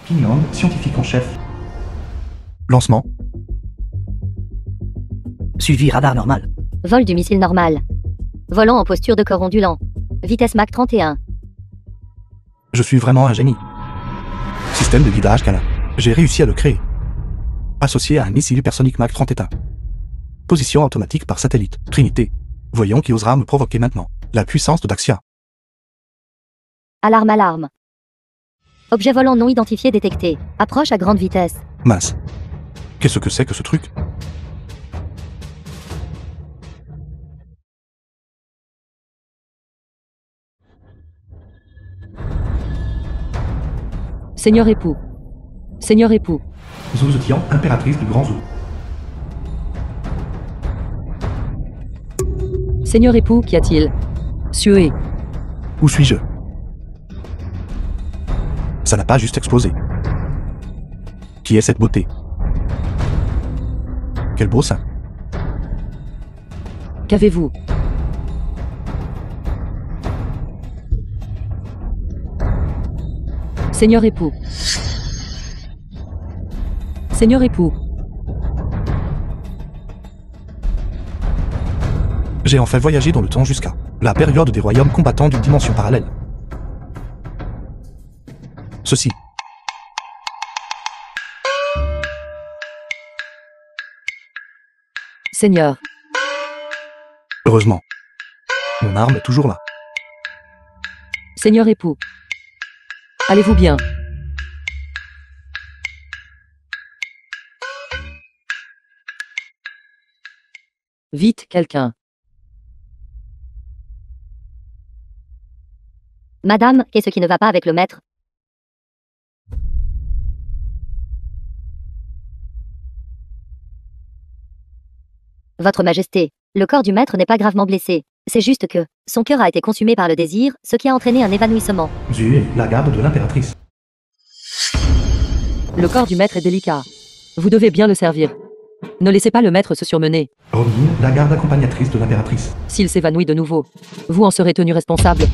Pingyang, scientifique en chef. Lancement. Suivi radar normal. Vol du missile normal. Volant en posture de corps ondulant. Vitesse Mach 31. Je suis vraiment un génie. Système de guidage câlin. J'ai réussi à le créer. Associé à un missile hypersonique Mach 31. Position automatique par satellite. Trinité. Voyons qui osera me provoquer maintenant. La puissance de Daxia. Alarme, alarme. Objet volant non identifié détecté. Approche à grande vitesse. Mince. Qu'est-ce que c'est que ce truc? Seigneur époux. Seigneur époux. Zhou Zetian, impératrice du Grand Zhou. Seigneur époux, qu'y a-t-il? Suez. Où suis-je? Ça n'a pas juste explosé. Qui est cette beauté? Quel beau sein. Qu'avez-vous? Seigneur époux. Seigneur époux. J'ai enfin voyagé dans le temps jusqu'à la période des royaumes combattants d'une dimension parallèle. Ceci. Seigneur. Heureusement. Mon arme est toujours là. Seigneur époux. Allez-vous bien? Vite, quelqu'un. Madame, qu'est-ce qui ne va pas avec le maître? Votre Majesté, le corps du maître n'est pas gravement blessé. C'est juste que son cœur a été consumé par le désir, ce qui a entraîné un évanouissement. Zhu, la garde de l'impératrice. Le corps du maître est délicat. Vous devez bien le servir. Ne laissez pas le maître se surmener. Ronin, la garde accompagnatrice de l'impératrice. S'il s'évanouit de nouveau, vous en serez tenu responsable.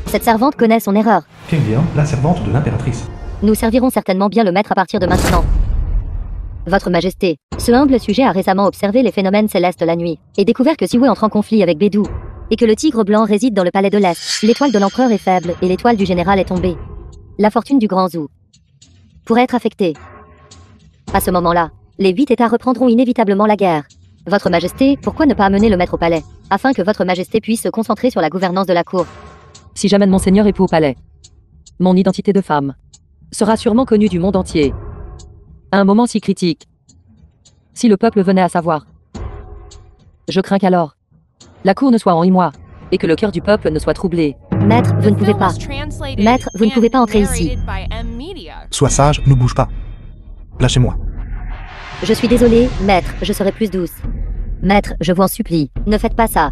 Cette servante connaît son erreur. Kenlian, la servante de l'impératrice. Nous servirons certainement bien le maître à partir de maintenant. Votre Majesté, ce humble sujet a récemment observé les phénomènes célestes la nuit, et découvert que Siwei entre en conflit avec Bédou, et que le tigre blanc réside dans le palais de l'Est. L'étoile de l'empereur est faible, et l'étoile du général est tombée. La fortune du Grand Zhou pourrait être affectée. À ce moment-là, les 8 États reprendront inévitablement la guerre. Votre Majesté, pourquoi ne pas amener le maître au palais, afin que votre Majesté puisse se concentrer sur la gouvernance de la cour? Si j'amène mon seigneur époux au palais, mon identité de femme sera sûrement connue du monde entier. À un moment si critique, si le peuple venait à savoir, je crains qu'alors, la cour ne soit en émoi, et que le cœur du peuple ne soit troublé. Maître, vous ne pouvez pas. Maître, vous ne pouvez pas entrer ici. Sois sage, ne bouge pas. Lâchez-moi. Je suis désolée, maître, je serai plus douce. Maître, je vous en supplie, ne faites pas ça.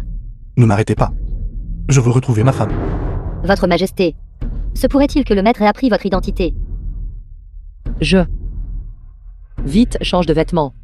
Ne m'arrêtez pas. Je veux retrouver ma femme. Votre Majesté, se pourrait-il que le maître ait appris votre identité? Vite, change de vêtements.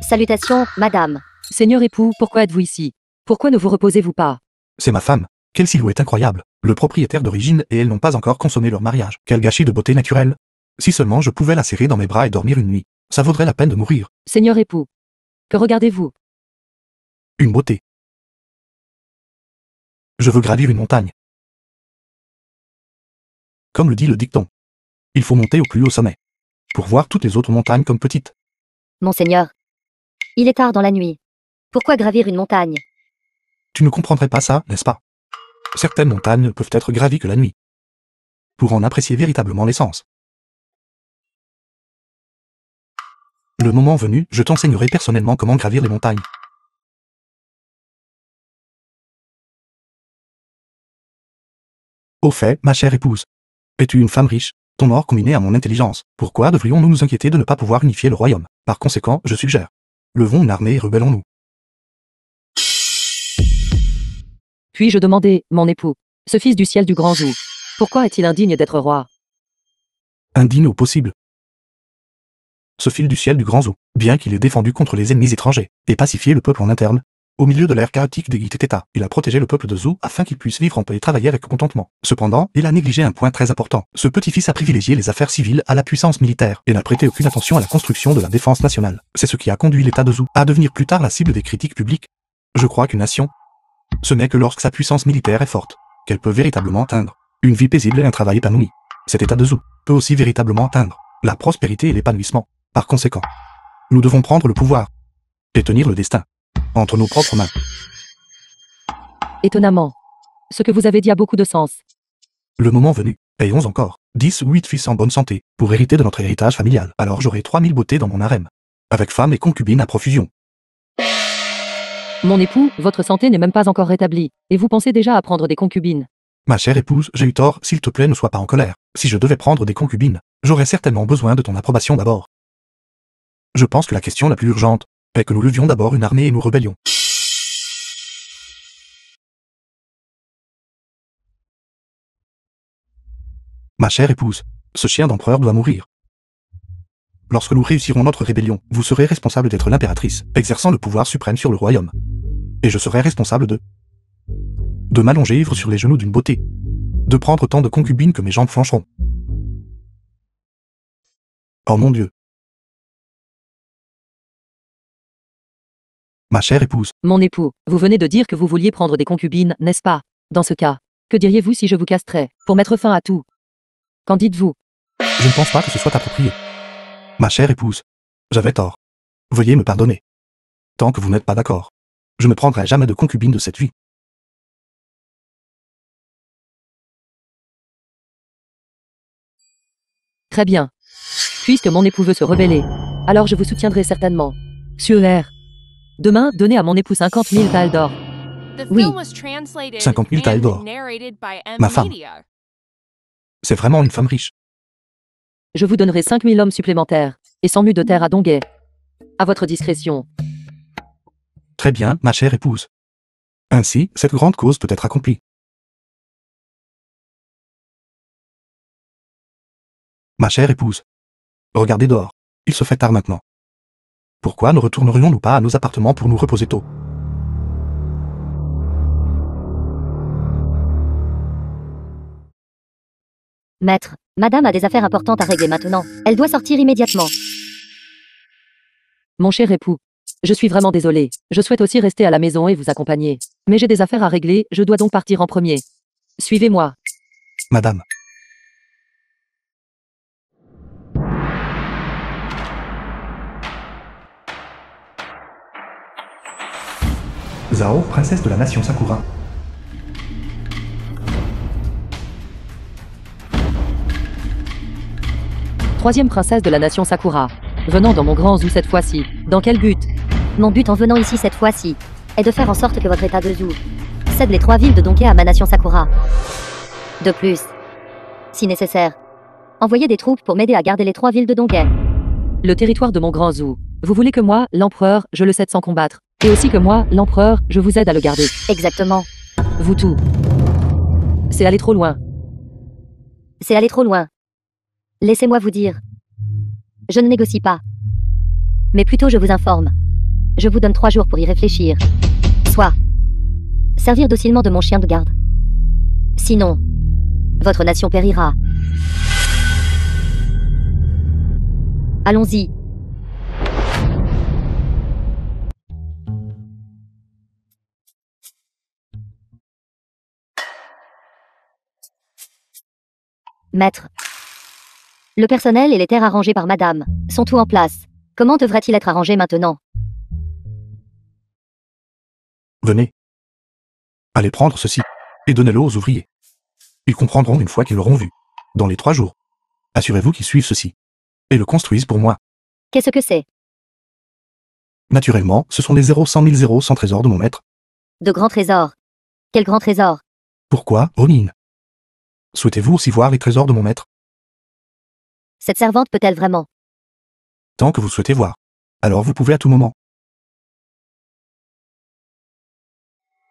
Salutations, madame. Seigneur époux, pourquoi êtes-vous ici? Pourquoi ne vous reposez-vous pas? C'est ma femme. Quelle silhouette incroyable. Le propriétaire d'origine et elle n'ont pas encore consommé leur mariage. Quel gâchis de beauté naturelle. Si seulement je pouvais la serrer dans mes bras et dormir une nuit. Ça vaudrait la peine de mourir. Seigneur époux, que regardez-vous? Une beauté. Je veux gravir une montagne. Comme le dit le dicton. Il faut monter au plus haut sommet. Pour voir toutes les autres montagnes comme petites. Monseigneur, il est tard dans la nuit. Pourquoi gravir une montagne? Tu ne comprendrais pas ça, n'est-ce pas? Certaines montagnes ne peuvent être gravies que la nuit. Pour en apprécier véritablement l'essence. Le moment venu, je t'enseignerai personnellement comment gravir les montagnes. Au fait, ma chère épouse, es-tu une femme riche, ton or combiné à mon intelligence? Pourquoi devrions-nous nous inquiéter de ne pas pouvoir unifier le royaume? Par conséquent, je suggère. Levons une armée et rebellons-nous. Puis-je demander, mon époux, ce fils du ciel du Grand Zhou, pourquoi est-il indigne d'être roi? Indigne au possible. Ce fil du ciel du grand zoo, bien qu'il ait défendu contre les ennemis étrangers, et pacifié le peuple en interne, au milieu de l'ère chaotique des Gitteteta, il a protégé le peuple de Zou afin qu'il puisse vivre en paix et travailler avec contentement. Cependant, il a négligé un point très important. Ce petit-fils a privilégié les affaires civiles à la puissance militaire et n'a prêté aucune attention à la construction de la défense nationale. C'est ce qui a conduit l'État de Zou à devenir plus tard la cible des critiques publiques. Je crois qu'une nation, ce n'est que lorsque sa puissance militaire est forte, qu'elle peut véritablement atteindre une vie paisible et un travail épanoui. Cet État de Zou peut aussi véritablement atteindre la prospérité et l'épanouissement. Par conséquent, nous devons prendre le pouvoir et tenir le destin entre nos propres mains. Étonnamment. Ce que vous avez dit a beaucoup de sens. Le moment venu, ayons encore 10 ou 8 fils en bonne santé pour hériter de notre héritage familial. Alors j'aurai 3000 beautés dans mon harem, avec femmes et concubines à profusion. Mon époux, votre santé n'est même pas encore rétablie, et vous pensez déjà à prendre des concubines. Ma chère épouse, j'ai eu tort, s'il te plaît ne sois pas en colère. Si je devais prendre des concubines, j'aurais certainement besoin de ton approbation d'abord. Je pense que la question la plus urgente est que nous levions d'abord une armée et nous rebellions. Ma chère épouse, ce chien d'empereur doit mourir. Lorsque nous réussirons notre rébellion, vous serez responsable d'être l'impératrice, exerçant le pouvoir suprême sur le royaume. Et je serai responsable de m'allonger ivre sur les genoux d'une beauté, de prendre tant de concubines que mes jambes flancheront. Oh mon Dieu. Ma chère épouse. Mon époux, vous venez de dire que vous vouliez prendre des concubines, n'est-ce pas? Dans ce cas, que diriez-vous si je vous castrais, pour mettre fin à tout? Qu'en dites-vous? Je ne pense pas que ce soit approprié. Ma chère épouse, j'avais tort. Veuillez me pardonner. Tant que vous n'êtes pas d'accord, je ne prendrai jamais de concubine de cette vie. Très bien. Puisque mon époux veut se rebeller, alors je vous soutiendrai certainement. Sur l'air. Demain, donnez à mon époux 50 000 taels d'or. Oui. 50 000 taels d'or. Ma femme. C'est vraiment une femme riche. Je vous donnerai 5 000 hommes supplémentaires, et 100 mues de terre à Donguet. À votre discrétion. Très bien, ma chère épouse. Ainsi, cette grande cause peut être accomplie. Ma chère épouse. Regardez dehors. Il se fait tard maintenant. Pourquoi ne retournerions-nous pas à nos appartements pour nous reposer tôt? Maître, madame a des affaires importantes à régler maintenant. Elle doit sortir immédiatement. Mon cher époux, je suis vraiment désolé. Je souhaite aussi rester à la maison et vous accompagner. Mais j'ai des affaires à régler, je dois donc partir en premier. Suivez-moi. Madame. Zhao, princesse de la nation Sakura. Troisième princesse de la nation Sakura. Venant dans mon grand zoo cette fois-ci. Dans quel but? Mon but en venant ici cette fois-ci est de faire en sorte que votre état de Zou cède les 3 villes de Donké à ma nation Sakura. De plus, si nécessaire, envoyez des troupes pour m'aider à garder les 3 villes de Donké. Le territoire de mon grand zoo. Vous voulez que moi, l'empereur, je le cède sans combattre. Et aussi que moi, l'empereur, je vous aide à le garder. Exactement. Vous tout. C'est aller trop loin. C'est aller trop loin. Laissez-moi vous dire. Je ne négocie pas. Mais plutôt je vous informe. Je vous donne 3 jours pour y réfléchir. Soit servir docilement de mon chien de garde. Sinon, votre nation périra. Allons-y. Maître. Le personnel et les terres arrangées par madame sont tout en place. Comment devrait-il être arrangé maintenant? Venez. Allez prendre ceci et donnez-le aux ouvriers. Ils comprendront une fois qu'ils l'auront vu. Dans les 3 jours. Assurez-vous qu'ils suivent ceci et le construisent pour moi. Qu'est-ce que c'est? Naturellement, ce sont les 100 000 sans trésors de mon maître. De grands trésors. Quel grand trésor? Pourquoi, Ronin? Souhaitez-vous aussi voir les trésors de mon maître? Cette servante peut-elle vraiment? Tant que vous souhaitez voir. Alors vous pouvez à tout moment.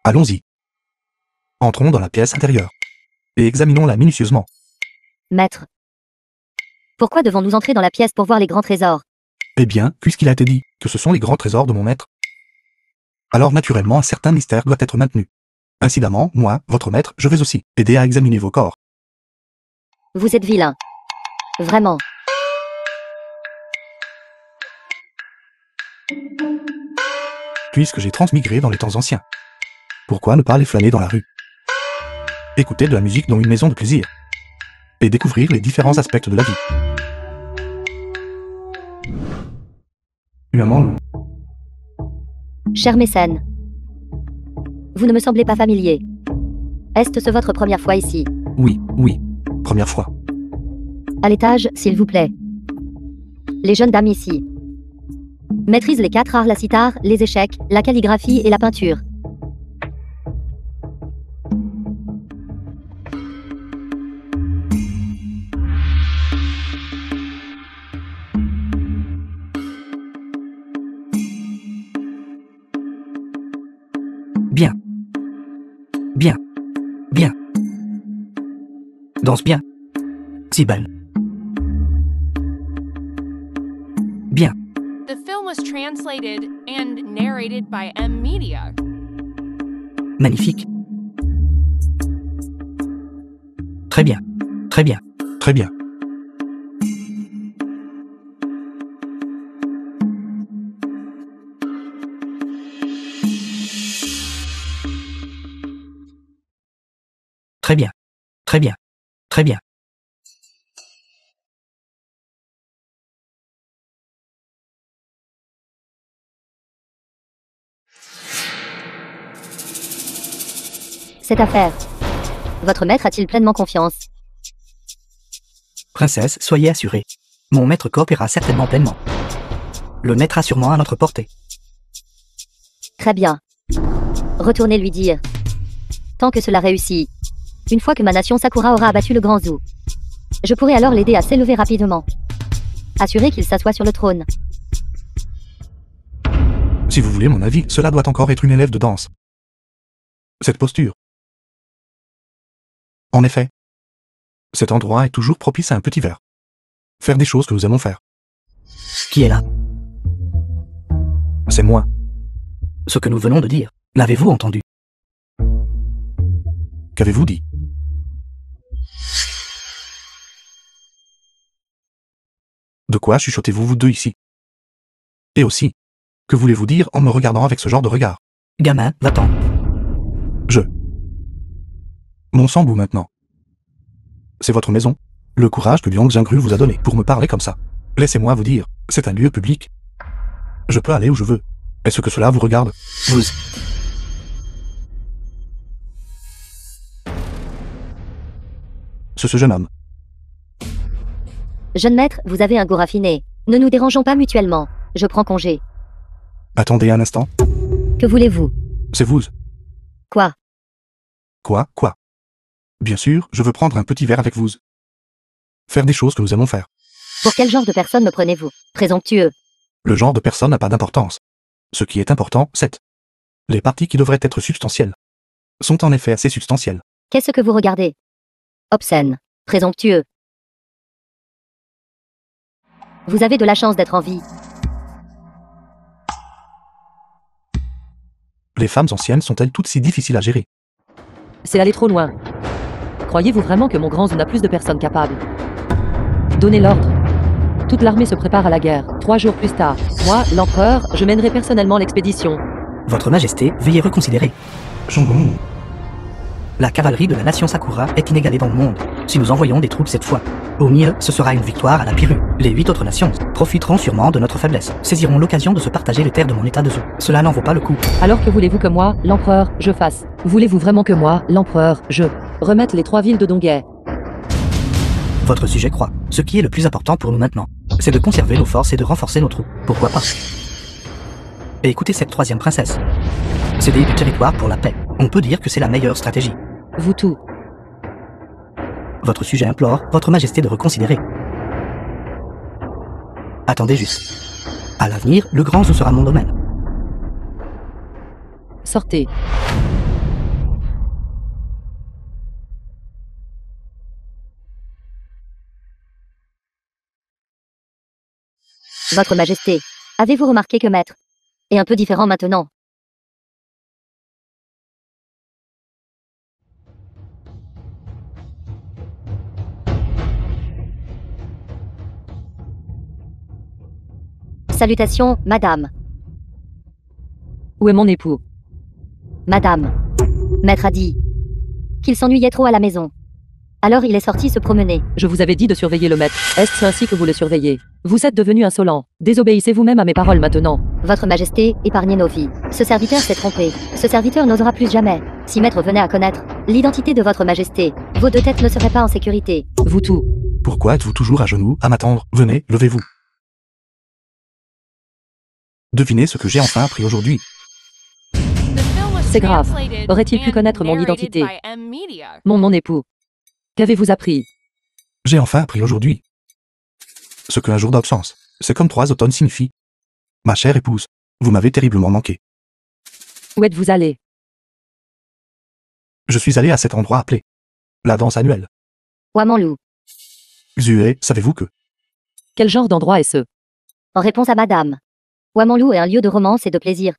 Allons-y. Entrons dans la pièce intérieure. Et examinons-la minutieusement. Maître. Pourquoi devons-nous entrer dans la pièce pour voir les grands trésors? Eh bien, puisqu'il a été dit que ce sont les grands trésors de mon maître, alors naturellement un certain mystère doit être maintenu. Incidemment, moi, votre maître, je vais aussi aider à examiner vos corps. Vous êtes vilain. Vraiment. Puisque j'ai transmigré dans les temps anciens, pourquoi ne pas aller flâner dans la rue, écouter de la musique dans une maison de plaisir, et découvrir les différents aspects de la vie. Maman, Cher mécène. Vous ne me semblez pas familier. Est-ce votre première fois ici? oui, première fois. À l'étage, s'il vous plaît. Les jeunes dames ici maîtrisent les 4 arts, la cithare, les échecs, la calligraphie et la peinture. Bien. Bien. Bien. Danse bien. Si belle. Bien. The film was translated and narrated by M Media. Magnifique. Très bien. Très bien. Très bien. Très bien. Très bien. Très bien. Cette affaire. Votre maître a-t-il pleinement confiance? Princesse, soyez assurée. Mon maître coopérera certainement pleinement. Le mettra sûrement à notre portée. Très bien. Retournez lui dire. Tant que cela réussit. Une fois que ma nation Sakura aura abattu le grand Zou, je pourrai alors l'aider à s'élever rapidement. Assurer qu'il s'assoit sur le trône. Si vous voulez mon avis, cela doit encore être une élève de danse. Cette posture. En effet, cet endroit est toujours propice à un petit verre. Faire des choses que nous aimons faire. Qui est là? C'est moi. Ce que nous venons de dire. L'avez-vous entendu? Qu'avez-vous dit? De quoi chuchotez-vous vous deux ici? Et aussi, que voulez-vous dire en me regardant avec ce genre de regard? Gamin, va-t'en. Mon sang-bout maintenant. C'est votre maison. Le courage que Liang Jingru vous a donné pour me parler comme ça. Laissez-moi vous dire, c'est un lieu public. Je peux aller où je veux. Est-ce que cela vous regarde? Vous... Ce jeune homme. Jeune maître, vous avez un goût raffiné. Ne nous dérangeons pas mutuellement. Je prends congé. Attendez un instant. Que voulez-vous? C'est vous. Quoi? Quoi? Bien sûr, je veux prendre un petit verre avec vous. Faire des choses que nous aimons faire. Pour quel genre de personne me prenez-vous? Présomptueux. Le genre de personne n'a pas d'importance. Ce qui est important, c'est les parties qui devraient être substantielles sont en effet assez substantielles. Qu'est-ce que vous regardez? Obscène. Présomptueux. Vous avez de la chance d'être en vie. Les femmes anciennes sont-elles toutes si difficiles à gérer? C'est aller trop loin. Croyez-vous vraiment que mon grand Zou n'a plus de personnes capables? Donnez l'ordre. Toute l'armée se prépare à la guerre. 3 jours plus tard, moi, l'empereur, je mènerai personnellement l'expédition. Votre Majesté, veuillez reconsidérer. Shangon. La cavalerie de la nation Sakura est inégalée dans le monde. Si nous envoyons des troupes cette fois, au mieux, ce sera une victoire à la Pyrrhu. Les 8 autres nations profiteront sûrement de notre faiblesse, saisiront l'occasion de se partager les terres de mon état de Zou. Cela n'en vaut pas le coup. Alors que voulez-vous que moi, l'empereur, je fasse? Voulez-vous vraiment que moi, l'empereur, je remette les 3 villes de Donghae? Votre sujet croît. Ce qui est le plus important pour nous maintenant, c'est de conserver nos forces et de renforcer nos troupes. Pourquoi pas? Et écoutez cette 3e princesse. Céder du territoire pour la paix. On peut dire que c'est la meilleure stratégie. Vous tout. Votre sujet implore Votre Majesté de reconsidérer. Attendez juste. À l'avenir, le grand Zou sera mon domaine. Sortez. Votre Majesté, avez-vous remarqué que Maître est un peu différent maintenant? Salutations, Madame. Où est mon époux? Madame. Maître a dit qu'il s'ennuyait trop à la maison. Alors il est sorti se promener. Je vous avais dit de surveiller le maître. Est-ce ainsi que vous le surveillez? Vous êtes devenu insolent. Désobéissez vous-même à mes paroles maintenant. Votre Majesté, épargnez nos vies. Ce serviteur s'est trompé. Ce serviteur n'osera plus jamais. Si Maître venait à connaître l'identité de Votre Majesté, vos deux têtes ne seraient pas en sécurité. Vous tout. Pourquoi êtes-vous toujours à genoux, à m'attendre? Venez, levez-vous. Devinez ce que j'ai enfin appris aujourd'hui. C'est grave. Aurait-il pu connaître mon identité? Mon époux. Qu'avez-vous appris? J'ai enfin appris aujourd'hui ce qu'un jour d'absence, c'est comme 3 automnes signifie. Ma chère épouse, vous m'avez terriblement manqué. Où êtes-vous allé? Je suis allé à cet endroit appelé la danse annuelle. Wamanlou. Xué, savez-vous que Quel genre d'endroit est-ce? En réponse à Madame. Wamanlou est un lieu de romance et de plaisir.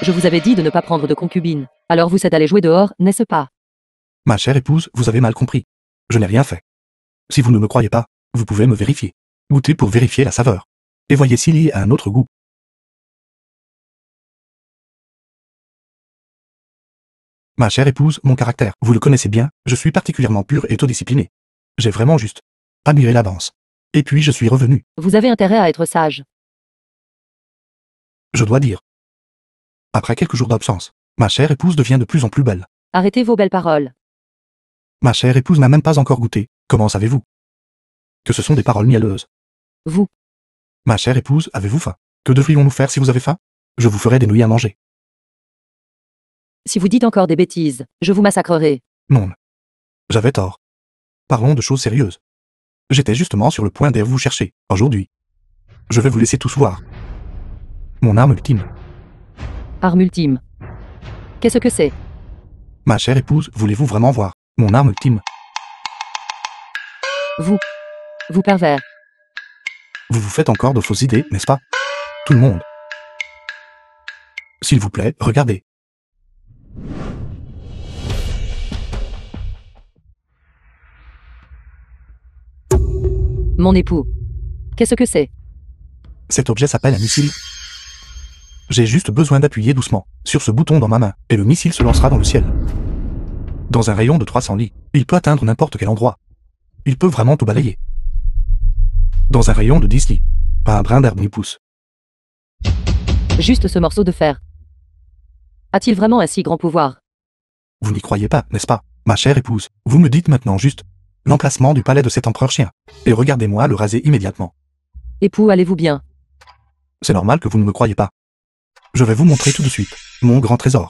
Je vous avais dit de ne pas prendre de concubine. Alors vous êtes allé jouer dehors, n'est-ce pas? Ma chère épouse, vous avez mal compris. Je n'ai rien fait. Si vous ne me croyez pas, vous pouvez me vérifier. Goûtez pour vérifier la saveur. Et voyez s'il y a un autre goût. Ma chère épouse, mon caractère, vous le connaissez bien, je suis particulièrement pur et autodiscipliné. J'ai vraiment juste admiré la danse. Et puis je suis revenu. Vous avez intérêt à être sage. Je dois dire. Après quelques jours d'absence, ma chère épouse devient de plus en plus belle. Arrêtez vos belles paroles. Ma chère épouse n'a même pas encore goûté. Comment savez-vous que ce sont des paroles mielleuses? Vous. Ma chère épouse, avez-vous faim? Que devrions-nous faire si vous avez faim? Je vous ferai des nouilles à manger. Si vous dites encore des bêtises, je vous massacrerai. Non. J'avais tort. Parlons de choses sérieuses. J'étais justement sur le point d'aller vous chercher, aujourd'hui. Je vais vous laisser tous voir. Mon arme ultime. Arme ultime. Qu'est-ce que c'est? Ma chère épouse, voulez-vous vraiment voir mon arme ultime? Vous pervers. Vous vous faites encore de fausses idées, n'est-ce pas? Tout le monde. S'il vous plaît, regardez. Mon époux. Qu'est-ce que c'est? Cet objet s'appelle un missile. J'ai juste besoin d'appuyer doucement sur ce bouton dans ma main, et le missile se lancera dans le ciel. Dans un rayon de 300 lits, il peut atteindre n'importe quel endroit. Il peut vraiment tout balayer. Dans un rayon de 10 lits, pas un brin d'herbe n'y pousse. Juste ce morceau de fer. A-t-il vraiment un si grand pouvoir? Vous n'y croyez pas, n'est-ce pas, ma chère épouse? Vous me dites maintenant juste l'emplacement du palais de cet empereur chien. Et regardez-moi le raser immédiatement. Époux, allez-vous bien? C'est normal que vous ne me croyez pas. Je vais vous montrer tout de suite mon grand trésor.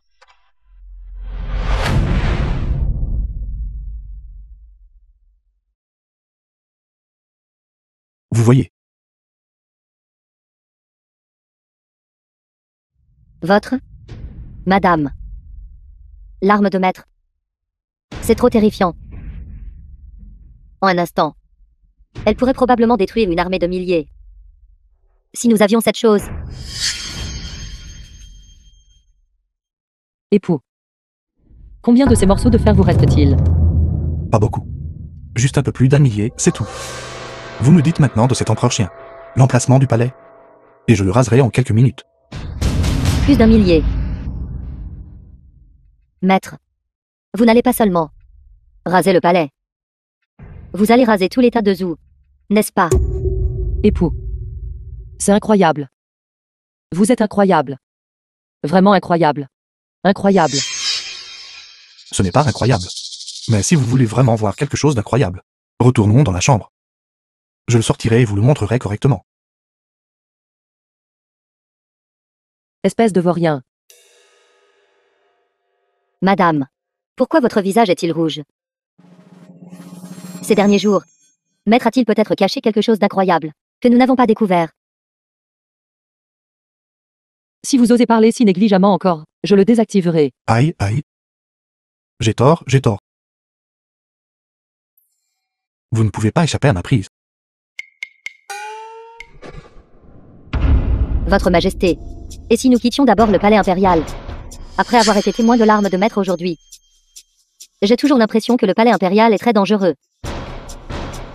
Vous voyez, Votre Madame. L'arme de Maître. C'est trop terrifiant. En un instant. Elle pourrait probablement détruire une armée de milliers. Si nous avions cette chose. Époux. Combien de ces morceaux de fer vous reste-t-il? pas beaucoup. Juste un peu plus d'un millier, c'est tout. Vous me dites maintenant de cet empereur chien l'emplacement du palais, et je le raserai en quelques minutes. Plus d'un millier. Maître. Vous n'allez pas seulement raser le palais. Vous allez raser tout l'état de Zou. N'est-ce pas? Époux. C'est incroyable. Vous êtes incroyable. Vraiment incroyable. Incroyable. Ce n'est pas incroyable. Mais si vous voulez vraiment voir quelque chose d'incroyable, retournons dans la chambre. Je le sortirai et vous le montrerai correctement. Espèce de vaurien. Madame. Pourquoi votre visage est-il rouge? Ces derniers jours, Maître a-t-il peut-être caché quelque chose d'incroyable, que nous n'avons pas découvert? Si vous osez parler si négligemment encore, je le désactiverai. Aïe, aïe. J'ai tort, j'ai tort. Vous ne pouvez pas échapper à ma prise. Votre Majesté. Et si nous quittions d'abord le palais impérial? Après avoir été témoin de l'arme de maître aujourd'hui. J'ai toujours l'impression que le palais impérial est très dangereux.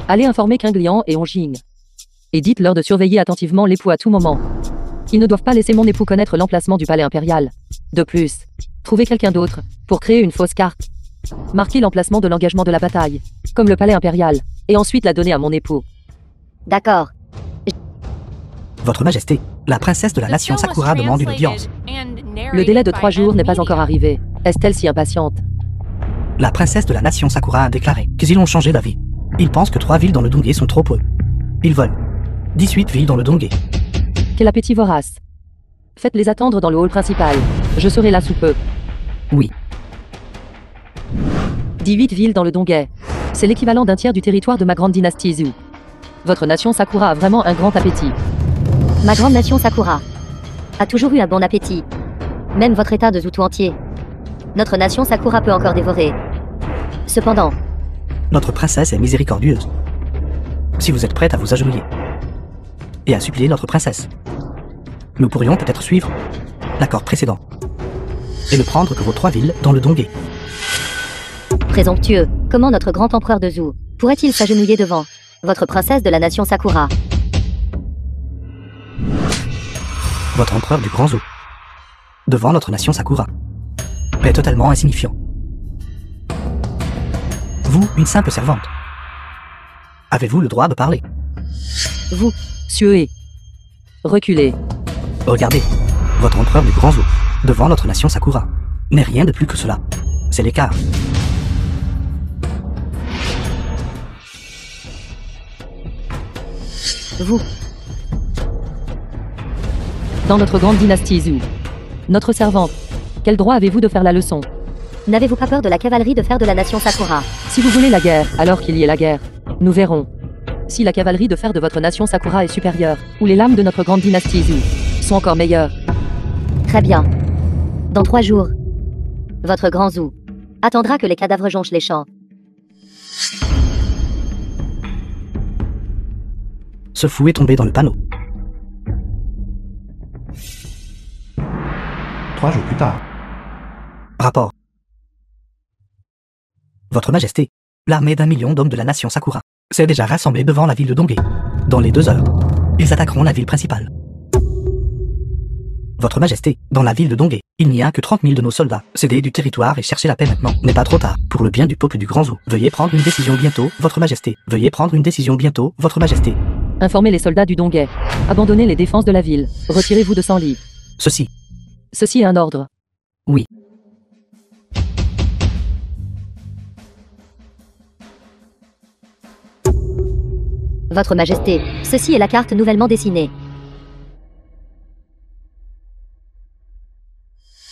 Allez informer Qingliang et Ongjing. Et dites-leur de surveiller attentivement l'époux à tout moment. Ils ne doivent pas laisser mon époux connaître l'emplacement du palais impérial. De plus, trouvez quelqu'un d'autre, pour créer une fausse carte. Marquez l'emplacement de l'engagement de la bataille, comme le palais impérial, et ensuite la donner à mon époux. D'accord. Votre Majesté, la princesse de la The nation film was Sakura demande une audience. translated and Le délai de narrated 3 by jours n'est pas M-Media. encore arrivé. Est-elle si impatiente? La princesse de la nation Sakura a déclaré qu'ils ont changé d'avis. Ils pensent que 3 villes dans le Dongé sont trop peu. Ils veulent 18 villes dans le Dongé. Quel appétit vorace. Faites-les attendre dans le hall principal. Je serai là sous peu. Oui. 18 villes dans le Donghae. C'est l'équivalent d'un tiers du territoire de ma grande dynastie Zhou. Votre nation Sakura a vraiment un grand appétit. Ma grande nation Sakura a toujours eu un bon appétit. Même votre état de Zhou tout entier. Notre nation Sakura peut encore dévorer. Cependant, Notre princesse est miséricordieuse. Si vous êtes prête à vous agenouiller et à supplier notre princesse, nous pourrions peut-être suivre l'accord précédent et ne prendre que vos 3 villes dans le Dongé. présomptueux, comment notre grand empereur de Zhou pourrait-il s'agenouiller devant votre princesse de la nation Sakura? Votre empereur du Grand Zhou, devant notre nation Sakura, est totalement insignifiant. Vous, une simple servante, avez-vous le droit de parler? Vous, suez. Reculez. Regardez, votre empereur du Grand Zhou, devant notre nation Sakura, n'est rien de plus que cela. C'est l'écart. Vous, Dans notre grande dynastie Zhou. Notre servante. Quel droit avez-vous de faire la leçon? n'avez-vous pas peur de la cavalerie de fer de la nation Sakura? Si vous voulez la guerre, alors qu'il y ait la guerre. Nous verrons. Si la cavalerie de fer de votre nation Sakura est supérieure, ou les lames de notre grande dynastie Zhou sont encore meilleures. Très bien. Dans 3 jours, votre grand Zhou attendra que les cadavres jonchent les champs. Ce fou est tombé dans le panneau. 3 jours plus tard. Rapport. Votre Majesté, l'armée d'1 million d'hommes de la nation Sakura s'est déjà rassemblée devant la ville de Dongé. Dans les 2 heures, ils attaqueront la ville principale. Votre Majesté, dans la ville de Dongé, il n'y a que 30 000 de nos soldats. Cédez du territoire et cherchez la paix maintenant. N'est pas trop tard. Pour le bien du peuple du Grand Zhou, veuillez prendre une décision bientôt, Votre Majesté. Veuillez prendre une décision bientôt, Votre Majesté. Informez les soldats du Donghae. Abandonnez les défenses de la ville. Retirez-vous de Senli. Ceci. Ceci est un ordre. Oui. Votre Majesté, ceci est la carte nouvellement dessinée.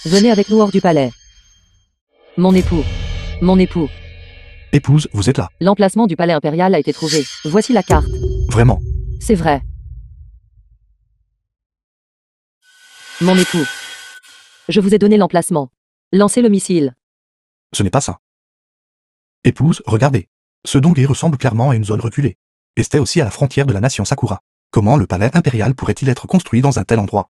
Venez avec nous hors du palais. Mon époux. Mon époux. Épouse, vous êtes là. L'emplacement du palais impérial a été trouvé. Voici la carte. Vraiment. C'est vrai. Mon époux. Je vous ai donné l'emplacement. Lancez le missile. Ce n'est pas ça. Épouse, regardez. Ce Dongé ressemble clairement à une zone reculée. Et c'était aussi à la frontière de la nation Sakura. Comment le palais impérial pourrait-il être construit dans un tel endroit?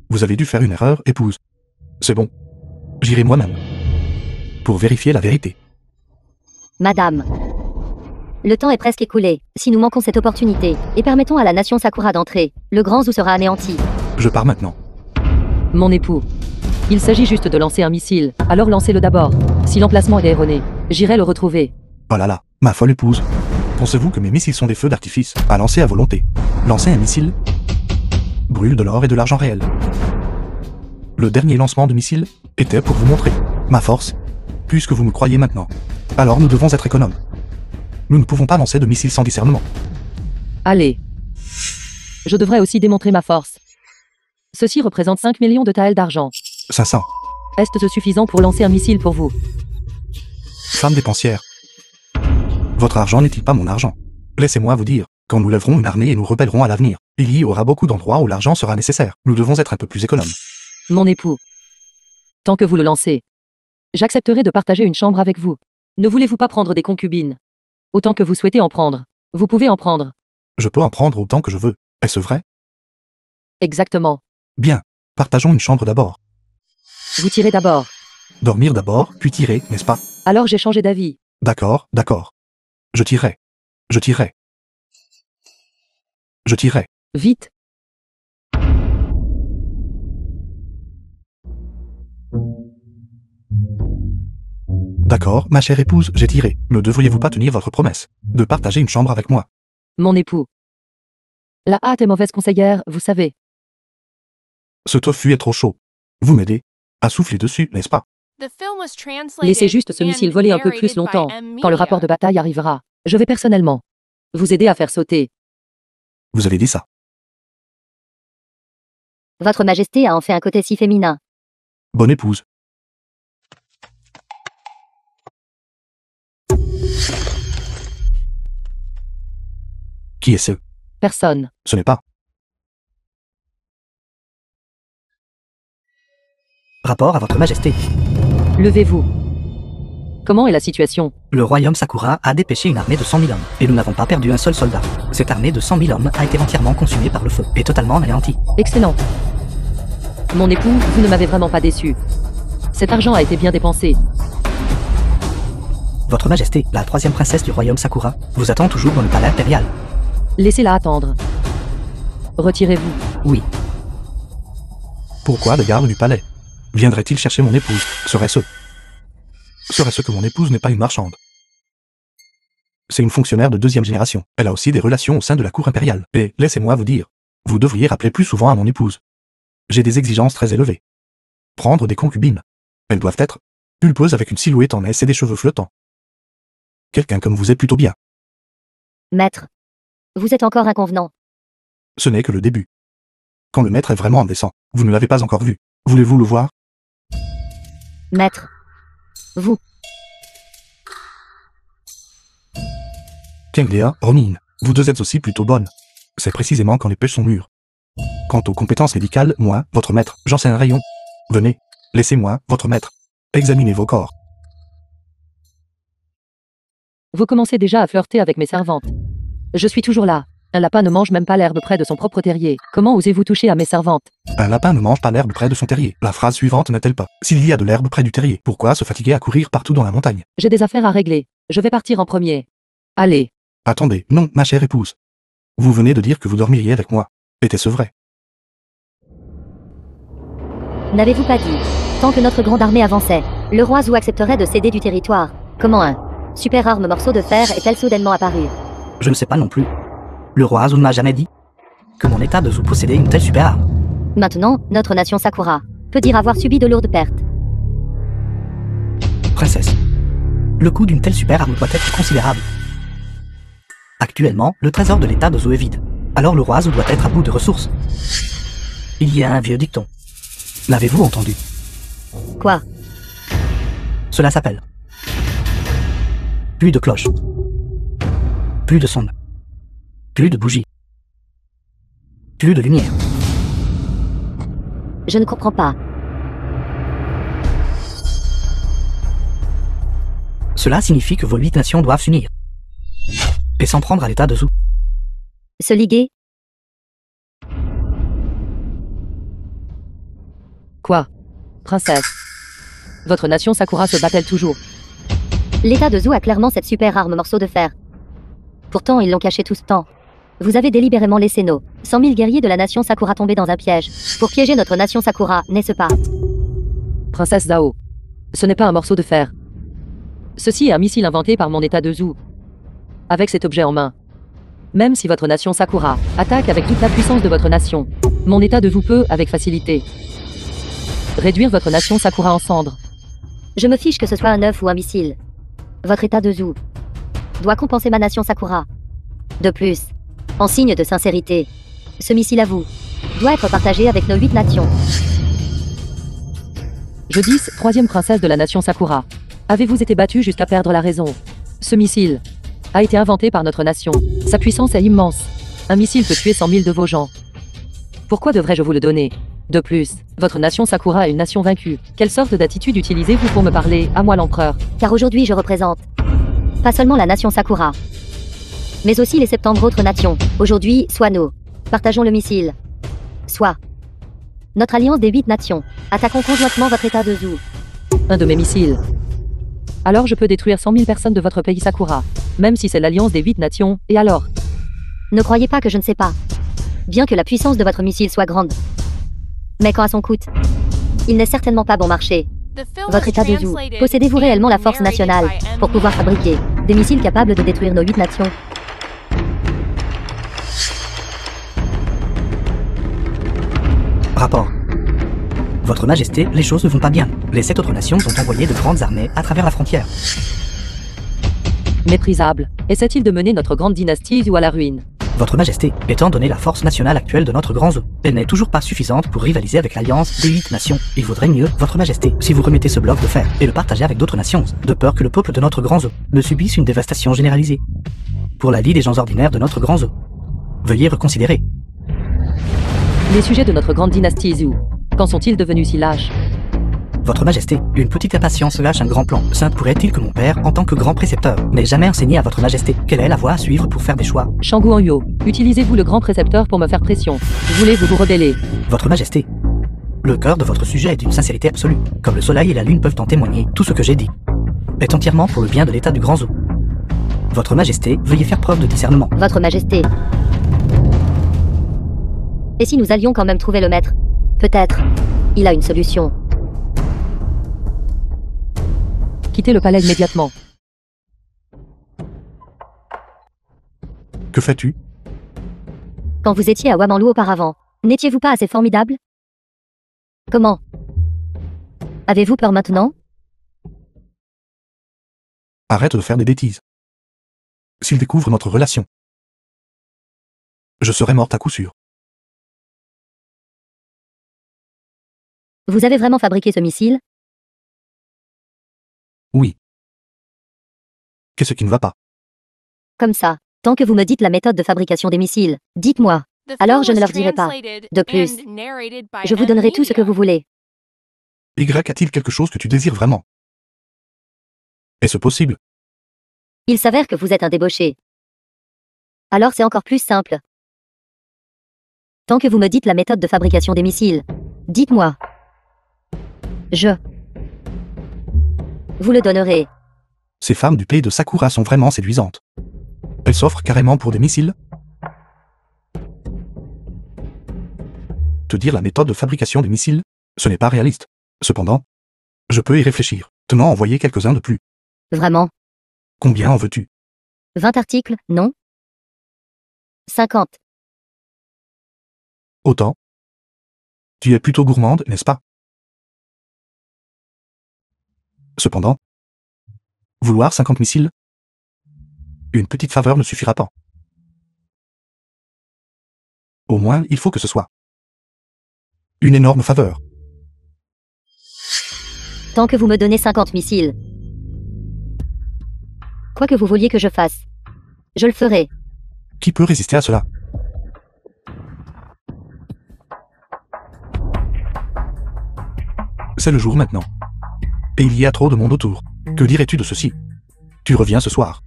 Vous avez dû faire une erreur, épouse. C'est bon. J'irai moi-même. Pour vérifier la vérité. Madame. Le temps est presque écoulé. Si nous manquons cette opportunité, et permettons à la nation Sakura d'entrer, le Grand Zhou sera anéanti. Je pars maintenant. Mon époux. Il s'agit juste de lancer un missile, alors lancez-le d'abord. Si l'emplacement est erroné, j'irai le retrouver. Oh là là, ma folle épouse. Pensez-vous que mes missiles sont des feux d'artifice, à lancer à volonté? Lancer un missile brûle de l'or et de l'argent réel. Le dernier lancement de missile était pour vous montrer ma force, puisque vous me croyez maintenant. Alors nous devons être économes. Nous ne pouvons pas lancer de missiles sans discernement. Allez. Je devrais aussi démontrer ma force. Ceci représente 5 millions de taels d'argent. 500. Est-ce suffisant pour lancer un missile pour vous? Femme dépensière. Votre argent n'est-il pas mon argent? Laissez-moi vous dire, quand nous lèverons une armée et nous rebellerons à l'avenir, il y aura beaucoup d'endroits où l'argent sera nécessaire. Nous devons être un peu plus économes. Mon époux. Tant que vous le lancez, j'accepterai de partager une chambre avec vous. Ne voulez-vous pas prendre des concubines? Autant que vous souhaitez en prendre. Vous pouvez en prendre. Je peux en prendre autant que je veux. Est-ce vrai? Exactement. Bien. Partageons une chambre d'abord. Vous tirez d'abord. Dormir d'abord, puis tirer, n'est-ce pas? Alors j'ai changé d'avis. D'accord, d'accord. Je tirerai. Je tirerai. Je tirerai. Vite. D'accord, ma chère épouse, j'ai tiré. Ne devriez-vous pas tenir votre promesse de partager une chambre avec moi? Mon époux. La hâte est mauvaise conseillère, vous savez. The Ce tofu est trop chaud. Vous m'aidez à souffler dessus, n'est-ce pas? film was translated Laissez juste ce and missile voler un peu plus narrated by longtemps. M. Quand le Media. rapport de bataille arrivera, je vais personnellement vous aider à faire sauter. Vous avez dit ça. Votre Majesté a en fait un côté si féminin. Bonne épouse. Qui est ce? Personne. Ce n'est pas. Rapport à votre majesté. Levez-vous. Comment est la situation? Le royaume Sakura a dépêché une armée de 100 000 hommes, et nous n'avons pas perdu un seul soldat. Cette armée de 100 000 hommes a été entièrement consumée par le feu, et totalement anéantie. Excellent. Mon époux, vous ne m'avez vraiment pas déçu. Cet argent a été bien dépensé. Votre majesté, la troisième princesse du royaume Sakura, vous attend toujours dans le palais impérial. Laissez-la attendre. Retirez-vous. Oui, Pourquoi le garde du palais viendrait-il chercher mon épouse? Serait-ce que mon épouse n'est pas une marchande? C'est une fonctionnaire de deuxième génération. Elle a aussi des relations au sein de la cour impériale. Et, laissez-moi vous dire, vous devriez rappeler plus souvent à mon épouse. J'ai des exigences très élevées. Prendre des concubines. Elles doivent être pulpeuses avec une silhouette en S et des cheveux flottants. Quelqu'un comme vous est plutôt bien. Maître. Vous êtes encore inconvenant. Ce n'est que le début. Quand le maître est vraiment indécent, vous ne l'avez pas encore vu. Voulez-vous le voir? Maître. Vous. Tiens, Ronin, vous deux êtes aussi plutôt bonnes. C'est précisément quand les pêches sont mûres. Quant aux compétences médicales, moi, votre maître, j'en sais un rayon. Venez, laissez-moi, votre maître. Examinez vos corps. Vous commencez déjà à flirter avec mes servantes. Je suis toujours là. Un lapin ne mange même pas l'herbe près de son propre terrier. Comment osez-vous toucher à mes servantes? Un lapin ne mange pas l'herbe près de son terrier. La phrase suivante n'est-elle pas? S'il y a de l'herbe près du terrier, pourquoi se fatiguer à courir partout dans la montagne? J'ai des affaires à régler. Je vais partir en premier. Allez. Attendez, non, ma chère épouse. Vous venez de dire que vous dormiriez avec moi. Était-ce vrai? N'avez-vous pas dit? Tant que notre grande armée avançait, le roi Zhou accepterait de céder du territoire. Comment un super arme morceau de fer est-elle soudainement apparu? je ne sais pas non plus. Le roi Azu ne m'a jamais dit que mon état de Zou possédait une telle super arme. Maintenant, notre nation Sakura peut dire avoir subi de lourdes pertes. Princesse, le coût d'une telle super arme doit être considérable. Actuellement, le trésor de l'état de Zou est vide. Alors le roi Azu doit être à bout de ressources. Il y a un vieux dicton. L'avez-vous entendu? Quoi? Cela s'appelle plus de cloches, plus de sondes, plus de bougies, plus de lumière. Je ne comprends pas. Cela signifie que vos 8 nations doivent s'unir et s'en prendre à l'état de Zou. Se liguer? Quoi? Princesse. Votre nation Sakura se bat-elle toujours? L'état de Zou a clairement cette super arme morceau de fer. Pourtant, ils l'ont caché tout ce temps. Vous avez délibérément laissé nos 100 000 guerriers de la nation Sakura tomber dans un piège. Pour piéger notre nation Sakura, n'est-ce pas? Princesse Zhao. Ce n'est pas un morceau de fer. Ceci est un missile inventé par mon état de Zou. Avec cet objet en main. Même si votre nation Sakura attaque avec toute la puissance de votre nation, mon état de Zou peut, avec facilité, réduire votre nation Sakura en cendres. Je me fiche que ce soit un œuf ou un missile. Votre état de Zou doit compenser ma nation Sakura. De plus, en signe de sincérité, ce missile à vous doit être partagé avec nos 8 nations. Je dis, troisième princesse de la nation Sakura. Avez-vous été battue jusqu'à perdre la raison? Ce missile a été inventé par notre nation. Sa puissance est immense. Un missile peut tuer 100 000 de vos gens. Pourquoi devrais-je vous le donner? De plus, votre nation Sakura est une nation vaincue. Quelle sorte d'attitude utilisez-vous pour me parler, à moi l'empereur? Car aujourd'hui je représente pas seulement la nation Sakura, mais aussi les 70 autres nations. Aujourd'hui, soit nous partageons le missile, soit notre alliance des 8 nations. Attaquons conjointement votre état de Zou. Un de mes missiles. Alors je peux détruire 100 000 personnes de votre pays Sakura. Même si c'est l'alliance des 8 nations, et alors? Ne croyez pas que je ne sais pas. Bien que la puissance de votre missile soit grande. Mais quand à son coût, il n'est certainement pas bon marché. Votre état de Zou, possédez-vous réellement la force nationale pour pouvoir fabriquer des missiles capables de détruire nos 8 nations? Rapport. Votre Majesté, les choses ne vont pas bien. Les 7 autres nations ont envoyé de grandes armées à travers la frontière. Méprisable. Essaie-t-il de mener notre grande dynastie ou à la ruine? Votre Majesté, étant donné la force nationale actuelle de notre grand zoo, elle n'est toujours pas suffisante pour rivaliser avec l'alliance des 8 nations. Il vaudrait mieux, Votre Majesté, si vous remettez ce bloc de fer et le partagez avec d'autres nations, de peur que le peuple de notre grand zoo ne subisse une dévastation généralisée. Pour la vie des gens ordinaires de notre grand zoo. Veuillez reconsidérer. Les sujets de notre grande dynastie Zou, quand sont-ils devenus si lâches? Votre Majesté, une petite impatience lâche un grand plan. Saint pourrait-il que mon père, en tant que grand précepteur, n'ait jamais enseigné à Votre Majesté quelle est la voie à suivre pour faire des choix? Shangu Anyo, utilisez-vous le grand précepteur pour me faire pression? Voulez-vous vous rebeller? Votre Majesté, le cœur de votre sujet est d'une sincérité absolue. Comme le soleil et la lune peuvent en témoigner, tout ce que j'ai dit est entièrement pour le bien de l'état du grand zoo. Votre Majesté, veuillez faire preuve de discernement. Votre Majesté. Et si nous allions quand même trouver le maître? Peut-être. Il a une solution. Quittez le palais immédiatement. Que fais-tu? Quand vous étiez à Wamanlu auparavant, n'étiez-vous pas assez formidable? Comment? Avez-vous peur maintenant? Arrête de faire des bêtises. S'il découvre notre relation, je serai morte à coup sûr. Vous avez vraiment fabriqué ce missile? Oui. Qu'est-ce qui ne va pas? Comme ça. Tant que vous me dites la méthode de fabrication des missiles, dites-moi. Alors je ne leur dirai pas. De plus, je vous donnerai tout ce que vous voulez. Y a-t-il quelque chose que tu désires vraiment? Est-ce possible? Il s'avère que vous êtes un débauché. Alors c'est encore plus simple. Tant que vous me dites la méthode de fabrication des missiles, dites-moi. Je vous le donnerai. Ces femmes du pays de Sakura sont vraiment séduisantes. Elles s'offrent carrément pour des missiles. Te dire la méthode de fabrication des missiles, ce n'est pas réaliste. Cependant, je peux y réfléchir, te m'en envoyer quelques-uns de plus. Vraiment? Combien en veux-tu? 20 articles, non? 50. Autant? Tu es plutôt gourmande, n'est-ce pas? Cependant, vouloir 50 missiles? Une petite faveur ne suffira pas. Au moins, il faut que ce soit une énorme faveur. Tant que vous me donnez 50 missiles. Quoi que vous vouliez que je fasse, je le ferai. Qui peut résister à cela? C'est le jour maintenant. Et il y a trop de monde autour. Que dirais-tu de ceci? Tu reviens ce soir.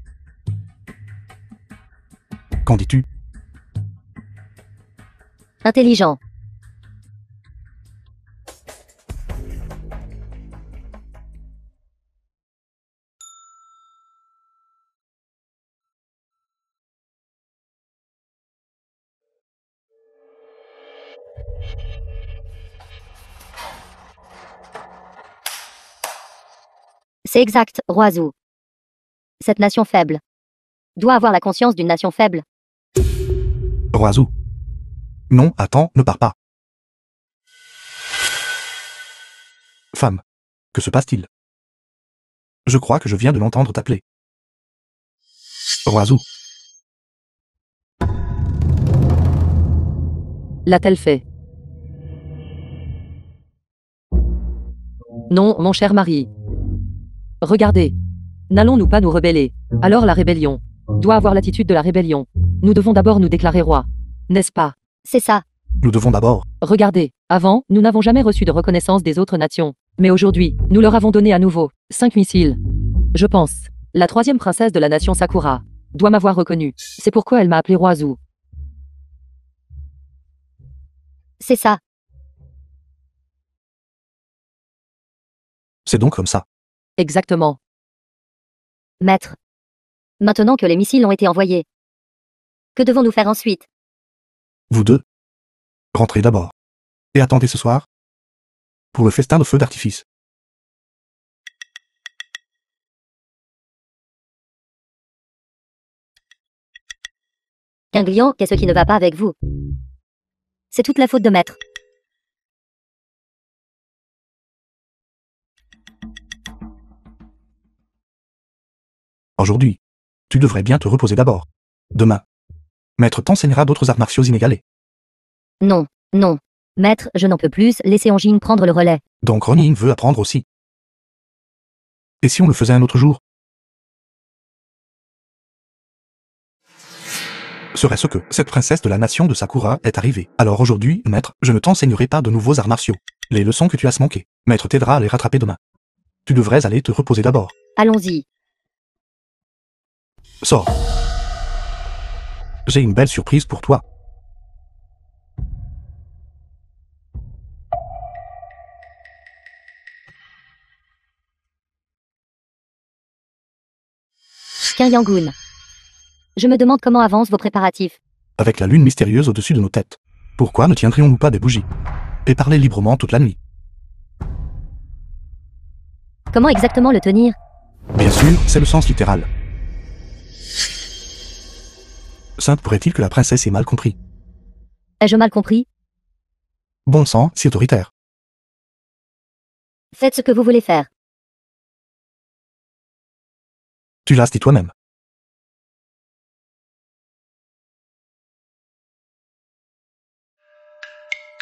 Qu'en dis-tu? Intelligent. C'est exact, Roi Zou. Cette nation faible doit avoir la conscience d'une nation faible. Roi Zou. Non, attends, ne pars pas. Femme. Que se passe-t-il? Je crois que je viens de l'entendre t'appeler. Roi Zou. L'a-t-elle fait? Non, mon cher mari. Regardez. N'allons-nous pas nous rebeller? Alors la rébellion doit avoir l'attitude de la rébellion. Nous devons d'abord nous déclarer roi. N'est-ce pas? C'est ça. Nous devons d'abord. Regardez, avant, nous n'avons jamais reçu de reconnaissance des autres nations. Mais aujourd'hui, nous leur avons donné à nouveau 5 missiles. Je pense. La 3e princesse de la nation Sakura doit m'avoir reconnu. C'est pourquoi elle m'a appelé Roi Azu. C'est ça. C'est donc comme ça. Exactement. Maître. Maintenant que les missiles ont été envoyés, que devons-nous faire ensuite? Vous deux. Rentrez d'abord. Et attendez ce soir. Pour le festin de feu d'artifice. Ganglion, qu'est-ce qui ne va pas avec vous? C'est toute la faute de Maître. Aujourd'hui. Tu devrais bien te reposer d'abord. Demain. Maître t'enseignera d'autres arts martiaux inégalés. Non, non. Maître, je n'en peux plus, laissez Anjing prendre le relais. Donc Ronin veut apprendre aussi. Et si on le faisait un autre jour? Serait-ce que cette princesse de la nation de Sakura est arrivée? Alors aujourd'hui, maître, je ne t'enseignerai pas de nouveaux arts martiaux. Les leçons que tu as manquées, maître t'aidera à les rattraper demain. Tu devrais aller te reposer d'abord. Allons-y. Sors. J'ai une belle surprise pour toi. Qu'un Yangoon. Je me demande comment avancent vos préparatifs. Avec la lune mystérieuse au-dessus de nos têtes. Pourquoi ne tiendrions-nous pas des bougies? Et parler librement toute la nuit. Comment exactement le tenir? Bien sûr, c'est le sens littéral. Sainte, pourrait-il que la princesse ait mal compris? Ai-je mal compris? Bon sang, si autoritaire. Faites ce que vous voulez faire. Tu l'as dit toi-même.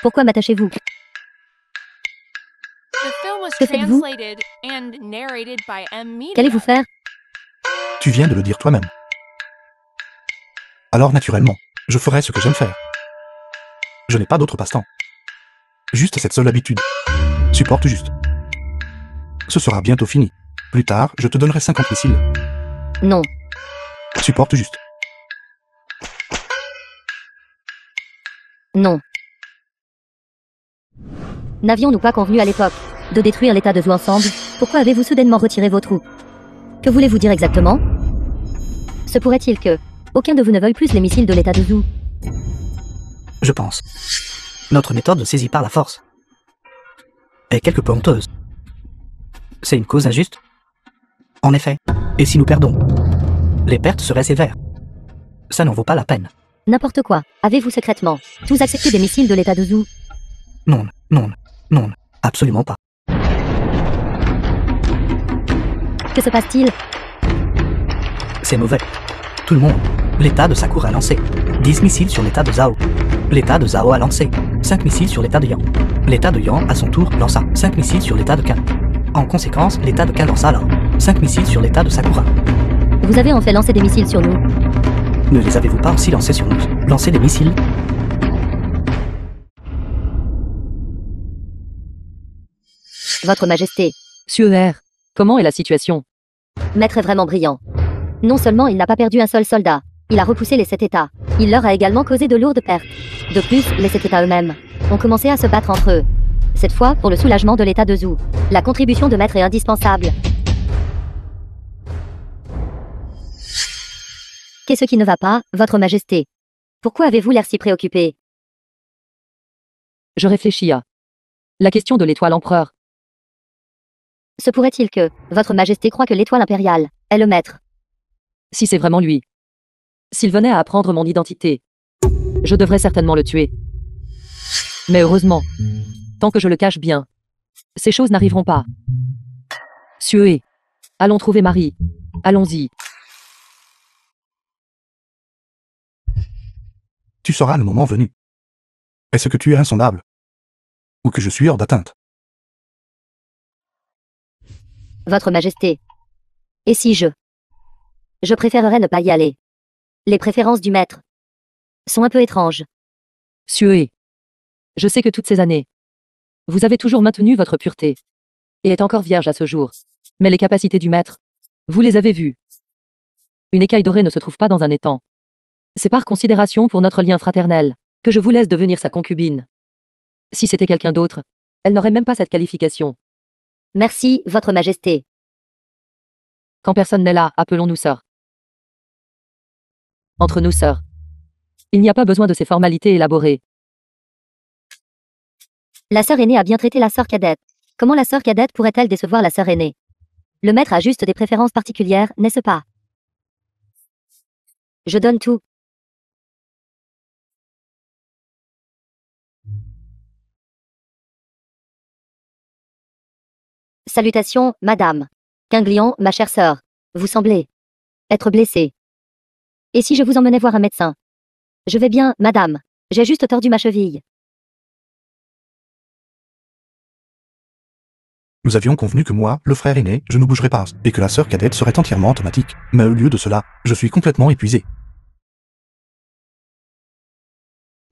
Pourquoi m'attachez-vous? The film was Que faites-vous? translated and narrated by M Media. Qu'allez-vous faire? Tu viens de le dire toi-même. Alors naturellement, je ferai ce que j'aime faire. Je n'ai pas d'autre passe-temps. Juste cette seule habitude. Supporte juste. Ce sera bientôt fini. Plus tard, je te donnerai 50 missiles. Non. Supporte juste. Non. N'avions-nous pas convenu à l'époque de détruire l'état de Zou ensemble? Pourquoi avez-vous soudainement retiré vos troupes? Que voulez-vous dire exactement? Se pourrait-il que aucun de vous ne veuille plus les missiles de l'état de Zou? Je pense. Notre méthode de saisie par la force est quelque peu honteuse. C'est une cause injuste. En effet. Et si nous perdons? Les pertes seraient sévères. Ça n'en vaut pas la peine. N'importe quoi. Avez-vous secrètement tous accepté des missiles de l'état de Zou? Non, non, non, absolument pas. Que se passe-t-il? C'est mauvais. Tout le monde. L'état de Sakura a lancé 10 missiles sur l'état de Zhao. L'état de Zhao a lancé 5 missiles sur l'état de Yang. L'état de Yang, à son tour, lança 5 missiles sur l'état de Kan. En conséquence, l'état de Kan lança alors 5 missiles sur l'état de Sakura. Vous avez en fait lancé des missiles sur nous. Ne les avez-vous pas aussi lancés sur nous? Lancer des missiles? Votre Majesté, Suer, comment est la situation? Maître est vraiment brillant. Non seulement il n'a pas perdu un seul soldat, il a repoussé les 7 États. Il leur a également causé de lourdes pertes. De plus, les 7 États eux-mêmes ont commencé à se battre entre eux. Cette fois, pour le soulagement de l'état de Zou. La contribution de Maître est indispensable. Qu'est-ce qui ne va pas, Votre Majesté? Pourquoi avez-vous l'air si préoccupé? Je réfléchis à la question de l'étoile empereur. Se pourrait-il que Votre Majesté croit que l'étoile impériale est le maître? Si c'est vraiment lui. S'il venait à apprendre mon identité, je devrais certainement le tuer. Mais heureusement, tant que je le cache bien, ces choses n'arriveront pas. Suer, allons trouver Marie. Allons-y. Tu sauras le moment venu. Est-ce que tu es insondable? Ou que je suis hors d'atteinte? Votre Majesté. Et si je préférerais ne pas y aller. Les préférences du maître sont un peu étranges. Suer, Je sais que toutes ces années, vous avez toujours maintenu votre pureté et êtes encore vierge à ce jour. Mais les capacités du maître, vous les avez vues. Une écaille dorée ne se trouve pas dans un étang. C'est par considération pour notre lien fraternel que je vous laisse devenir sa concubine. Si c'était quelqu'un d'autre, elle n'aurait même pas cette qualification. Merci, Votre Majesté. Quand personne n'est là, appelons-nous sœurs. Entre nous sœurs, il n'y a pas besoin de ces formalités élaborées. La sœur aînée a bien traité la sœur cadette. Comment la sœur cadette pourrait-elle décevoir la sœur aînée? Le maître a juste des préférences particulières, n'est-ce pas? Je donne tout. Salutations, madame. Quinglion, ma chère sœur. Vous semblez être blessée. Et si je vous emmenais voir un médecin? Je vais bien, madame. J'ai juste tordu ma cheville. Nous avions convenu que moi, le frère aîné, je ne bougerais pas, et que la sœur cadette serait entièrement automatique. Mais au lieu de cela, je suis complètement épuisé.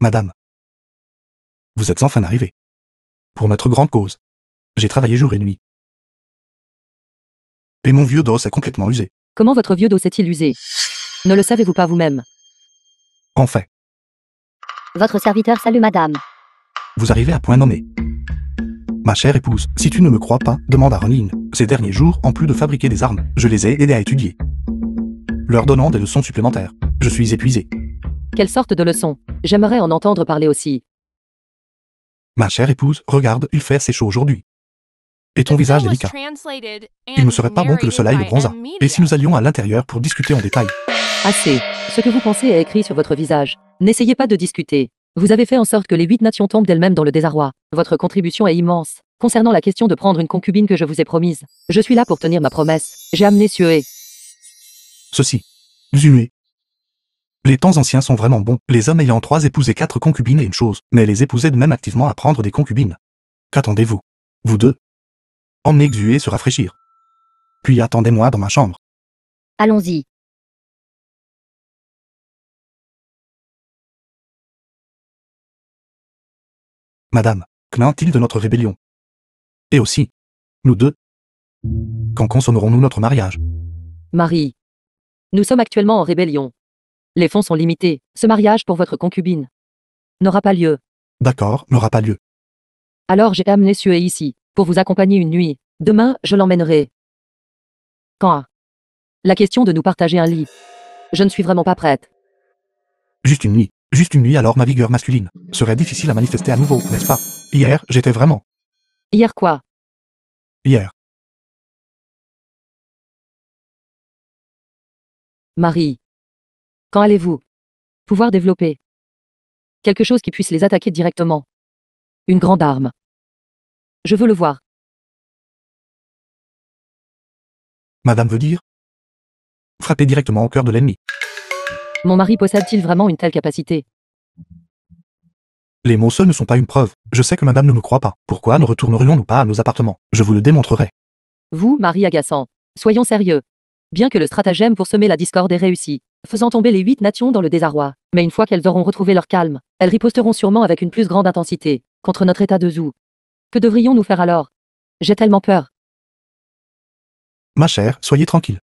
Madame, vous êtes enfin arrivée. Pour notre grande cause. J'ai travaillé jour et nuit. Et mon vieux dos est complètement usé. Comment votre vieux dos s'est-il usé? Ne le savez-vous pas vous-même? En fait, Votre serviteur salue madame. vous arrivez à point nommé. Ma chère épouse, si tu ne me crois pas, demande à Ronin. Ces derniers jours, en plus de fabriquer des armes, je les ai aidés à étudier. Leur donnant des leçons supplémentaires. Je suis épuisé. Quelle sorte de leçon? J'aimerais en entendre parler aussi. Ma chère épouse, regarde, il fait assez chaud aujourd'hui. Et ton The visage film was délicat. translated Il ne serait pas bon que le and soleil le narrated by bronzât. Et si nous allions à l'intérieur pour discuter en détail? Assez. Ce que vous pensez est écrit sur votre visage. N'essayez pas de discuter. Vous avez fait en sorte que les 8 nations tombent d'elles-mêmes dans le désarroi. Votre contribution est immense. Concernant la question de prendre une concubine que je vous ai promise, je suis là pour tenir ma promesse. J'ai amené Sué. Ceci. Zué. Les temps anciens sont vraiment bons, les hommes ayant 3 épouses et 4 concubines et une chose, mais les épouses aident même activement à prendre des concubines. Qu'attendez-vous? Vous deux? Emmenez Xué se rafraîchir. Puis attendez-moi dans ma chambre. Allons-y. Madame, qu'en-est-il de notre rébellion? Et aussi, nous deux, quand consommerons-nous notre mariage? Marie. Nous sommes actuellement en rébellion. Les fonds sont limités. Ce mariage pour votre concubine n'aura pas lieu. D'accord, n'aura pas lieu. Alors j'ai amené Sué ici, pour vous accompagner une nuit. Demain, je l'emmènerai. Quand? La question de nous partager un lit. Je ne suis vraiment pas prête. Juste une nuit alors ma vigueur masculine serait difficile à manifester à nouveau, n'est-ce pas? Hier, j'étais vraiment. Hier quoi? Hier. Marie. Quand allez-vous pouvoir développer quelque chose qui puisse les attaquer directement? Une grande arme. Je veux le voir. Madame veut dire? Frapper directement au cœur de l'ennemi. Mon mari possède-t-il vraiment une telle capacité? Les mots seuls ne sont pas une preuve. Je sais que madame ne me croit pas. Pourquoi ne retournerions-nous pas à nos appartements? Je vous le démontrerai. Vous, Marie agaçant. Soyons sérieux. Bien que le stratagème pour semer la discorde ait réussi, faisant tomber les 8 nations dans le désarroi, mais une fois qu'elles auront retrouvé leur calme, elles riposteront sûrement avec une plus grande intensité contre notre état de zou. Que devrions-nous faire alors? J'ai tellement peur. Ma chère, soyez tranquille.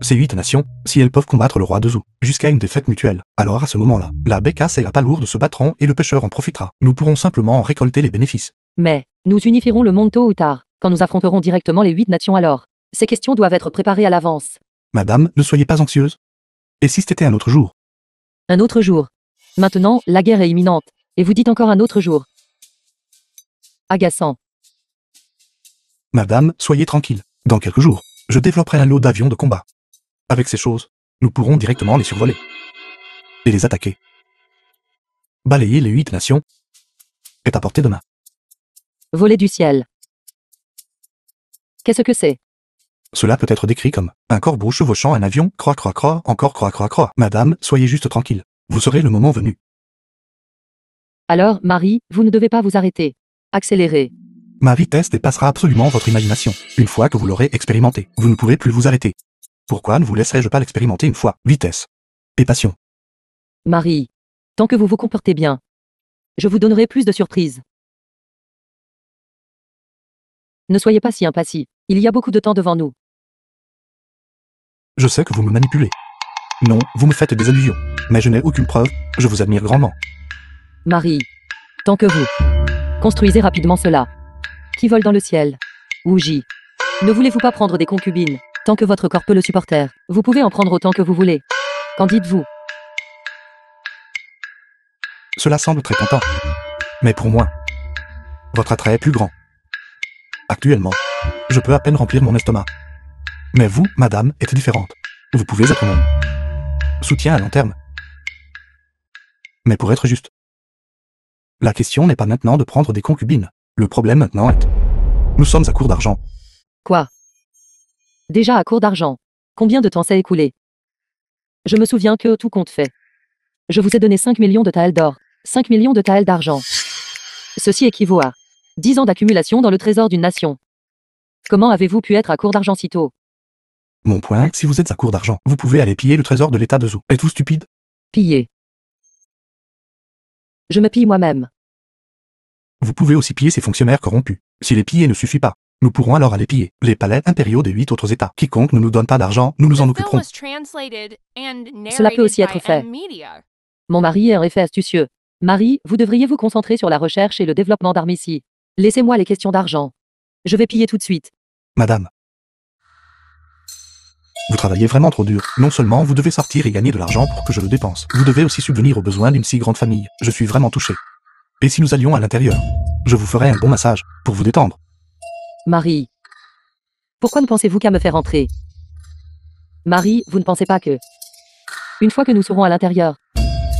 Ces 8 nations, si elles peuvent combattre le roi de Zou, jusqu'à une défaite mutuelle, alors à ce moment-là, la bécasse et la palourde se battront et le pêcheur en profitera. Nous pourrons simplement en récolter les bénéfices. Mais, nous unifierons le monde tôt ou tard, quand nous affronterons directement les 8 nations alors. Ces questions doivent être préparées à l'avance. Madame, ne soyez pas anxieuse. Et si c'était un autre jour? Un autre jour. Maintenant, la guerre est imminente. Et vous dites encore un autre jour. Agaçant. Madame, soyez tranquille. Dans quelques jours, je développerai un lot d'avions de combat. Avec ces choses, nous pourrons directement les survoler. Et les attaquer. Balayer les 8 nations est à portée de main. Voler du ciel. Qu'est-ce que c'est? Cela peut être décrit comme un corbeau chevauchant un avion, croix croix croix, encore croix croix croix. Madame, soyez juste tranquille. Vous serez le moment venu. Alors, Marie, vous ne devez pas vous arrêter. Accélérez. Ma vitesse dépassera absolument votre imagination. Une fois que vous l'aurez expérimenté, vous ne pourrez plus vous arrêter. Pourquoi ne vous laisserai-je pas l'expérimenter une fois? Vitesse et passion. Marie. Tant que vous vous comportez bien. Je vous donnerai plus de surprises. Ne soyez pas si impassible. Il y a beaucoup de temps devant nous. Je sais que vous me manipulez. Non, vous me faites des allusions. Mais je n'ai aucune preuve, je vous admire grandement. Marie. Tant que vous. Construisez rapidement cela. Qui vole dans le ciel? Ouji. Ne voulez-vous pas prendre des concubines? Tant que votre corps peut le supporter. Vous pouvez en prendre autant que vous voulez. Qu'en dites-vous? Cela semble très tentant. Mais pour moi, votre attrait est plus grand. Actuellement, je peux à peine remplir mon estomac. Mais vous, madame, êtes différente. Vous pouvez être mon soutien à long terme. Mais pour être juste, la question n'est pas maintenant de prendre des concubines. Le problème maintenant est... Nous sommes à court d'argent. Quoi? Déjà à court d'argent. Combien de temps s'est écoulé? Je me souviens que tout compte fait. Je vous ai donné 5 millions de taels d'or. 5 millions de taels d'argent. Ceci équivaut à 10 ans d'accumulation dans le trésor d'une nation. Comment avez-vous pu être à court d'argent si tôt? Mon point, si vous êtes à court d'argent, vous pouvez aller piller le trésor de l'état de Zou. Êtes-vous stupide? Piller. Je me pille moi-même. Vous pouvez aussi piller ces fonctionnaires corrompus. Si les piller ne suffit pas, nous pourrons alors aller piller les palais impériaux des 8 autres États. Quiconque ne nous donne pas d'argent, nous nous en The film occuperons. was translated and Cela peut aussi narrated être by fait. M-Media. Mon mari est en effet astucieux. Marie, vous devriez vous concentrer sur la recherche et le développement d'armes ici. Laissez-moi les questions d'argent. Je vais piller tout de suite. Madame, vous travaillez vraiment trop dur. Non seulement vous devez sortir et gagner de l'argent pour que je le dépense, vous devez aussi subvenir aux besoins d'une si grande famille. Je suis vraiment touché. Et si nous allions à l'intérieur, je vous ferai un bon massage, pour vous détendre. Marie. Pourquoi ne pensez-vous qu'à me faire entrer? Marie, vous ne pensez pas que... Une fois que nous serons à l'intérieur,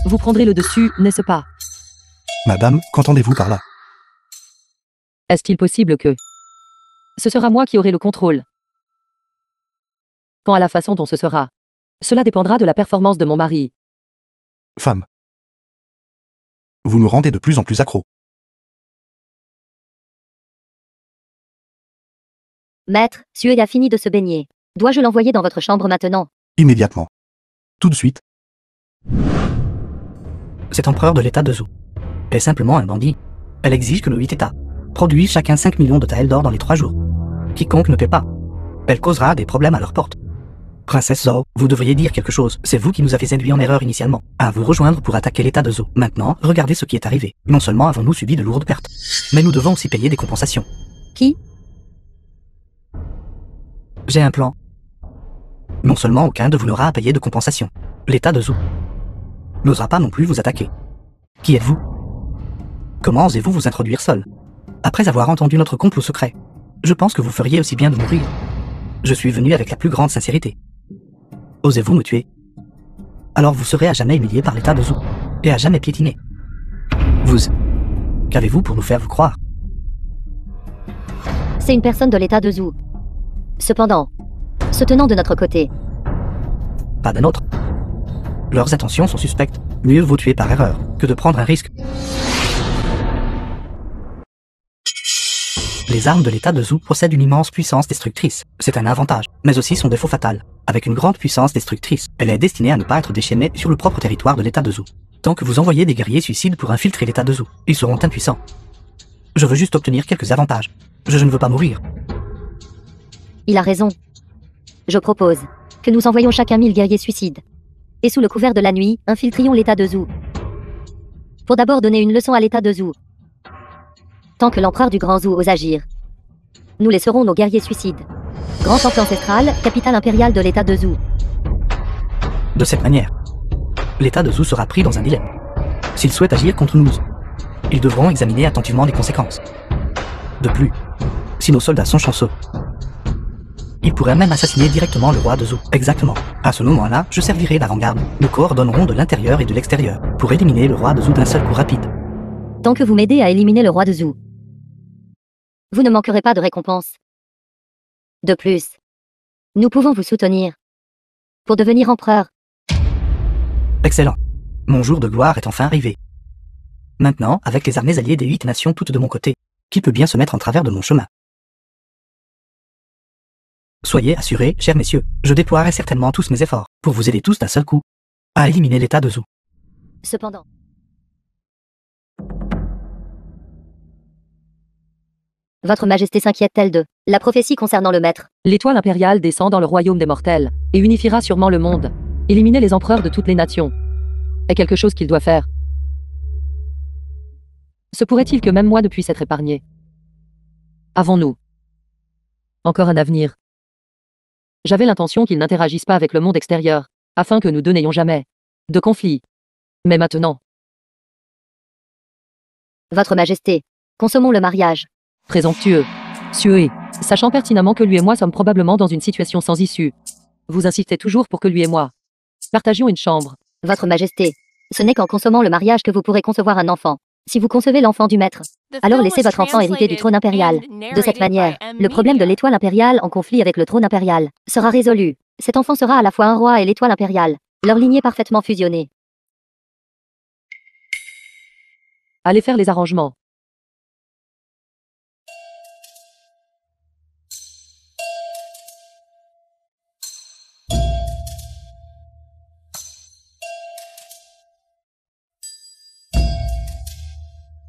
vous prendrez le dessus, n'est-ce pas? Madame, qu'entendez-vous par là? Est-il possible que... Ce sera moi qui aurai le contrôle. Quant à la façon dont ce sera, cela dépendra de la performance de mon mari. Femme. Vous nous rendez de plus en plus accros. Maître, Sue a fini de se baigner. Dois-je l'envoyer dans votre chambre maintenant? Immédiatement. Tout de suite. Cet empereur de l'état de Zou est simplement un bandit. Elle exige que nos 8 États produisent chacun 5 millions de taels d'or dans les 3 jours. Quiconque ne paie pas, elle causera des problèmes à leur porte. Princesse Zhao, vous devriez dire quelque chose. C'est vous qui nous avez induit en erreur initialement, à vous rejoindre pour attaquer l'état de Zou. Maintenant, regardez ce qui est arrivé. Non seulement avons-nous subi de lourdes pertes, mais nous devons aussi payer des compensations. Qui? J'ai un plan. Non seulement aucun de vous n'aura à payer de compensation. L'état de Zou n'osera pas non plus vous attaquer. Qui êtes-vous? Comment osez-vous vous introduire seul? Après avoir entendu notre complot secret, je pense que vous feriez aussi bien de mourir. Je suis venu avec la plus grande sincérité. Osez-vous me tuer? Alors vous serez à jamais humilié par l'état de Zou, et à jamais piétiné. Vous... Qu'avez-vous pour nous faire vous croire? C'est une personne de l'état de Zou. Cependant, se tenant de notre côté. Pas d'un autre. Leurs intentions sont suspectes. Mieux vaut tuer par erreur que de prendre un risque. Les armes de l'état de Zou possèdent une immense puissance destructrice. C'est un avantage, mais aussi son défaut fatal. Avec une grande puissance destructrice, elle est destinée à ne pas être déchaînée sur le propre territoire de l'état de Zou. Tant que vous envoyez des guerriers suicides pour infiltrer l'état de Zou, ils seront impuissants. Je veux juste obtenir quelques avantages. Je ne veux pas mourir. Il a raison. Je propose que nous envoyions chacun 1000 guerriers suicides. Et sous le couvert de la nuit, infiltrions l'état de Zou. Pour d'abord donner une leçon à l'état de Zou. Tant que l'empereur du Grand Zou ose agir, nous laisserons nos guerriers suicides. Grand temple ancestral, capitale impériale de l'état de Zou. De cette manière, l'état de Zou sera pris dans un dilemme. S'ils souhaitent agir contre nous, ils devront examiner attentivement les conséquences. De plus, si nos soldats sont chanceux, ils pourraient même assassiner directement le roi de Zou. Exactement. À ce moment-là, je servirai d'avant-garde. Nous coordonnerons de l'intérieur et de l'extérieur pour éliminer le roi de Zou d'un seul coup rapide. Tant que vous m'aidez à éliminer le roi de Zou, vous ne manquerez pas de récompense. De plus, nous pouvons vous soutenir pour devenir empereur. Excellent. Mon jour de gloire est enfin arrivé. Maintenant, avec les armées alliées des 8 nations toutes de mon côté, qui peut bien se mettre en travers de mon chemin? Soyez assurés, chers messieurs, je déploierai certainement tous mes efforts pour vous aider tous d'un seul coup à éliminer l'état de Zou. Cependant, Votre Majesté s'inquiète-t-elle de la prophétie concernant le maître? L'étoile impériale descend dans le royaume des mortels, et unifiera sûrement le monde. Éliminer les empereurs de toutes les nations est quelque chose qu'il doit faire. Se pourrait-il que même moi ne puisse être épargné? Avons-nous encore un avenir? J'avais l'intention qu'ils n'interagissent pas avec le monde extérieur, afin que nous deux n'ayons jamais de conflit. Mais maintenant, Votre Majesté, consommons le mariage. présomptueux, Sué, sachant pertinemment que lui et moi sommes probablement dans une situation sans issue. Vous insistez toujours pour que lui et moi partagions une chambre. Votre Majesté, ce n'est qu'en consommant le mariage que vous pourrez concevoir un enfant. Si vous concevez l'enfant du maître, alors laissez votre enfant hériter du trône impérial. De cette manière, le problème de l'étoile impériale en conflit avec le trône impérial sera résolu. Cet enfant sera à la fois un roi et l'étoile impériale, leur lignée parfaitement fusionnée. Allez faire les arrangements.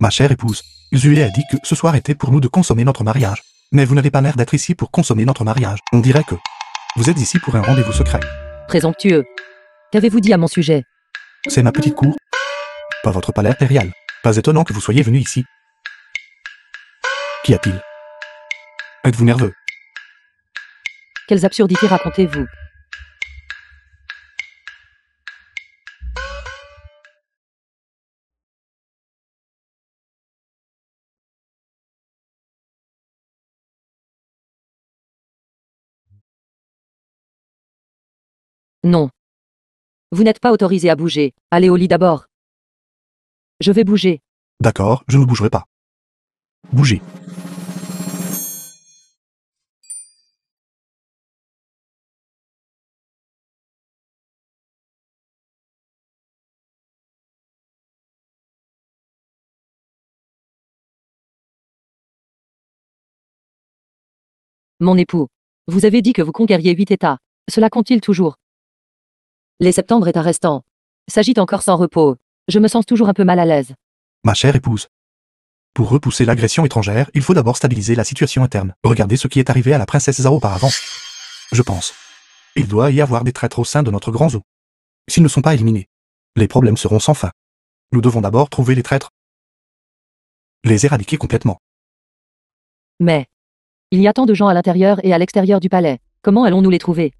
Ma chère épouse, Zué a dit que ce soir était pour nous de consommer notre mariage. Mais vous n'avez pas l'air d'être ici pour consommer notre mariage. On dirait que vous êtes ici pour un rendez-vous secret. Présomptueux. Qu'avez-vous dit à mon sujet? C'est ma petite cour, pas votre palais impérial. Pas étonnant que vous soyez venu ici. Qu'y a-t-il? Êtes-vous nerveux? Quelles absurdités racontez-vous? Non. Vous n'êtes pas autorisé à bouger. Allez au lit d'abord. Je vais bouger. D'accord, je ne bougerai pas. Bougez. Mon époux. Vous avez dit que vous conquériez 8 États. Cela compte-t-il toujours? Les septembre est arrestant. S'agite encore sans repos. Je me sens toujours un peu mal à l'aise. Ma chère épouse. Pour repousser l'agression étrangère, il faut d'abord stabiliser la situation interne. Regardez ce qui est arrivé à la princesse Zhao auparavant. Je pense. Il doit y avoir des traîtres au sein de notre grand zoo. S'ils ne sont pas éliminés, les problèmes seront sans fin. Nous devons d'abord trouver les traîtres. Les éradiquer complètement. Mais il y a tant de gens à l'intérieur et à l'extérieur du palais. Comment allons-nous les trouver?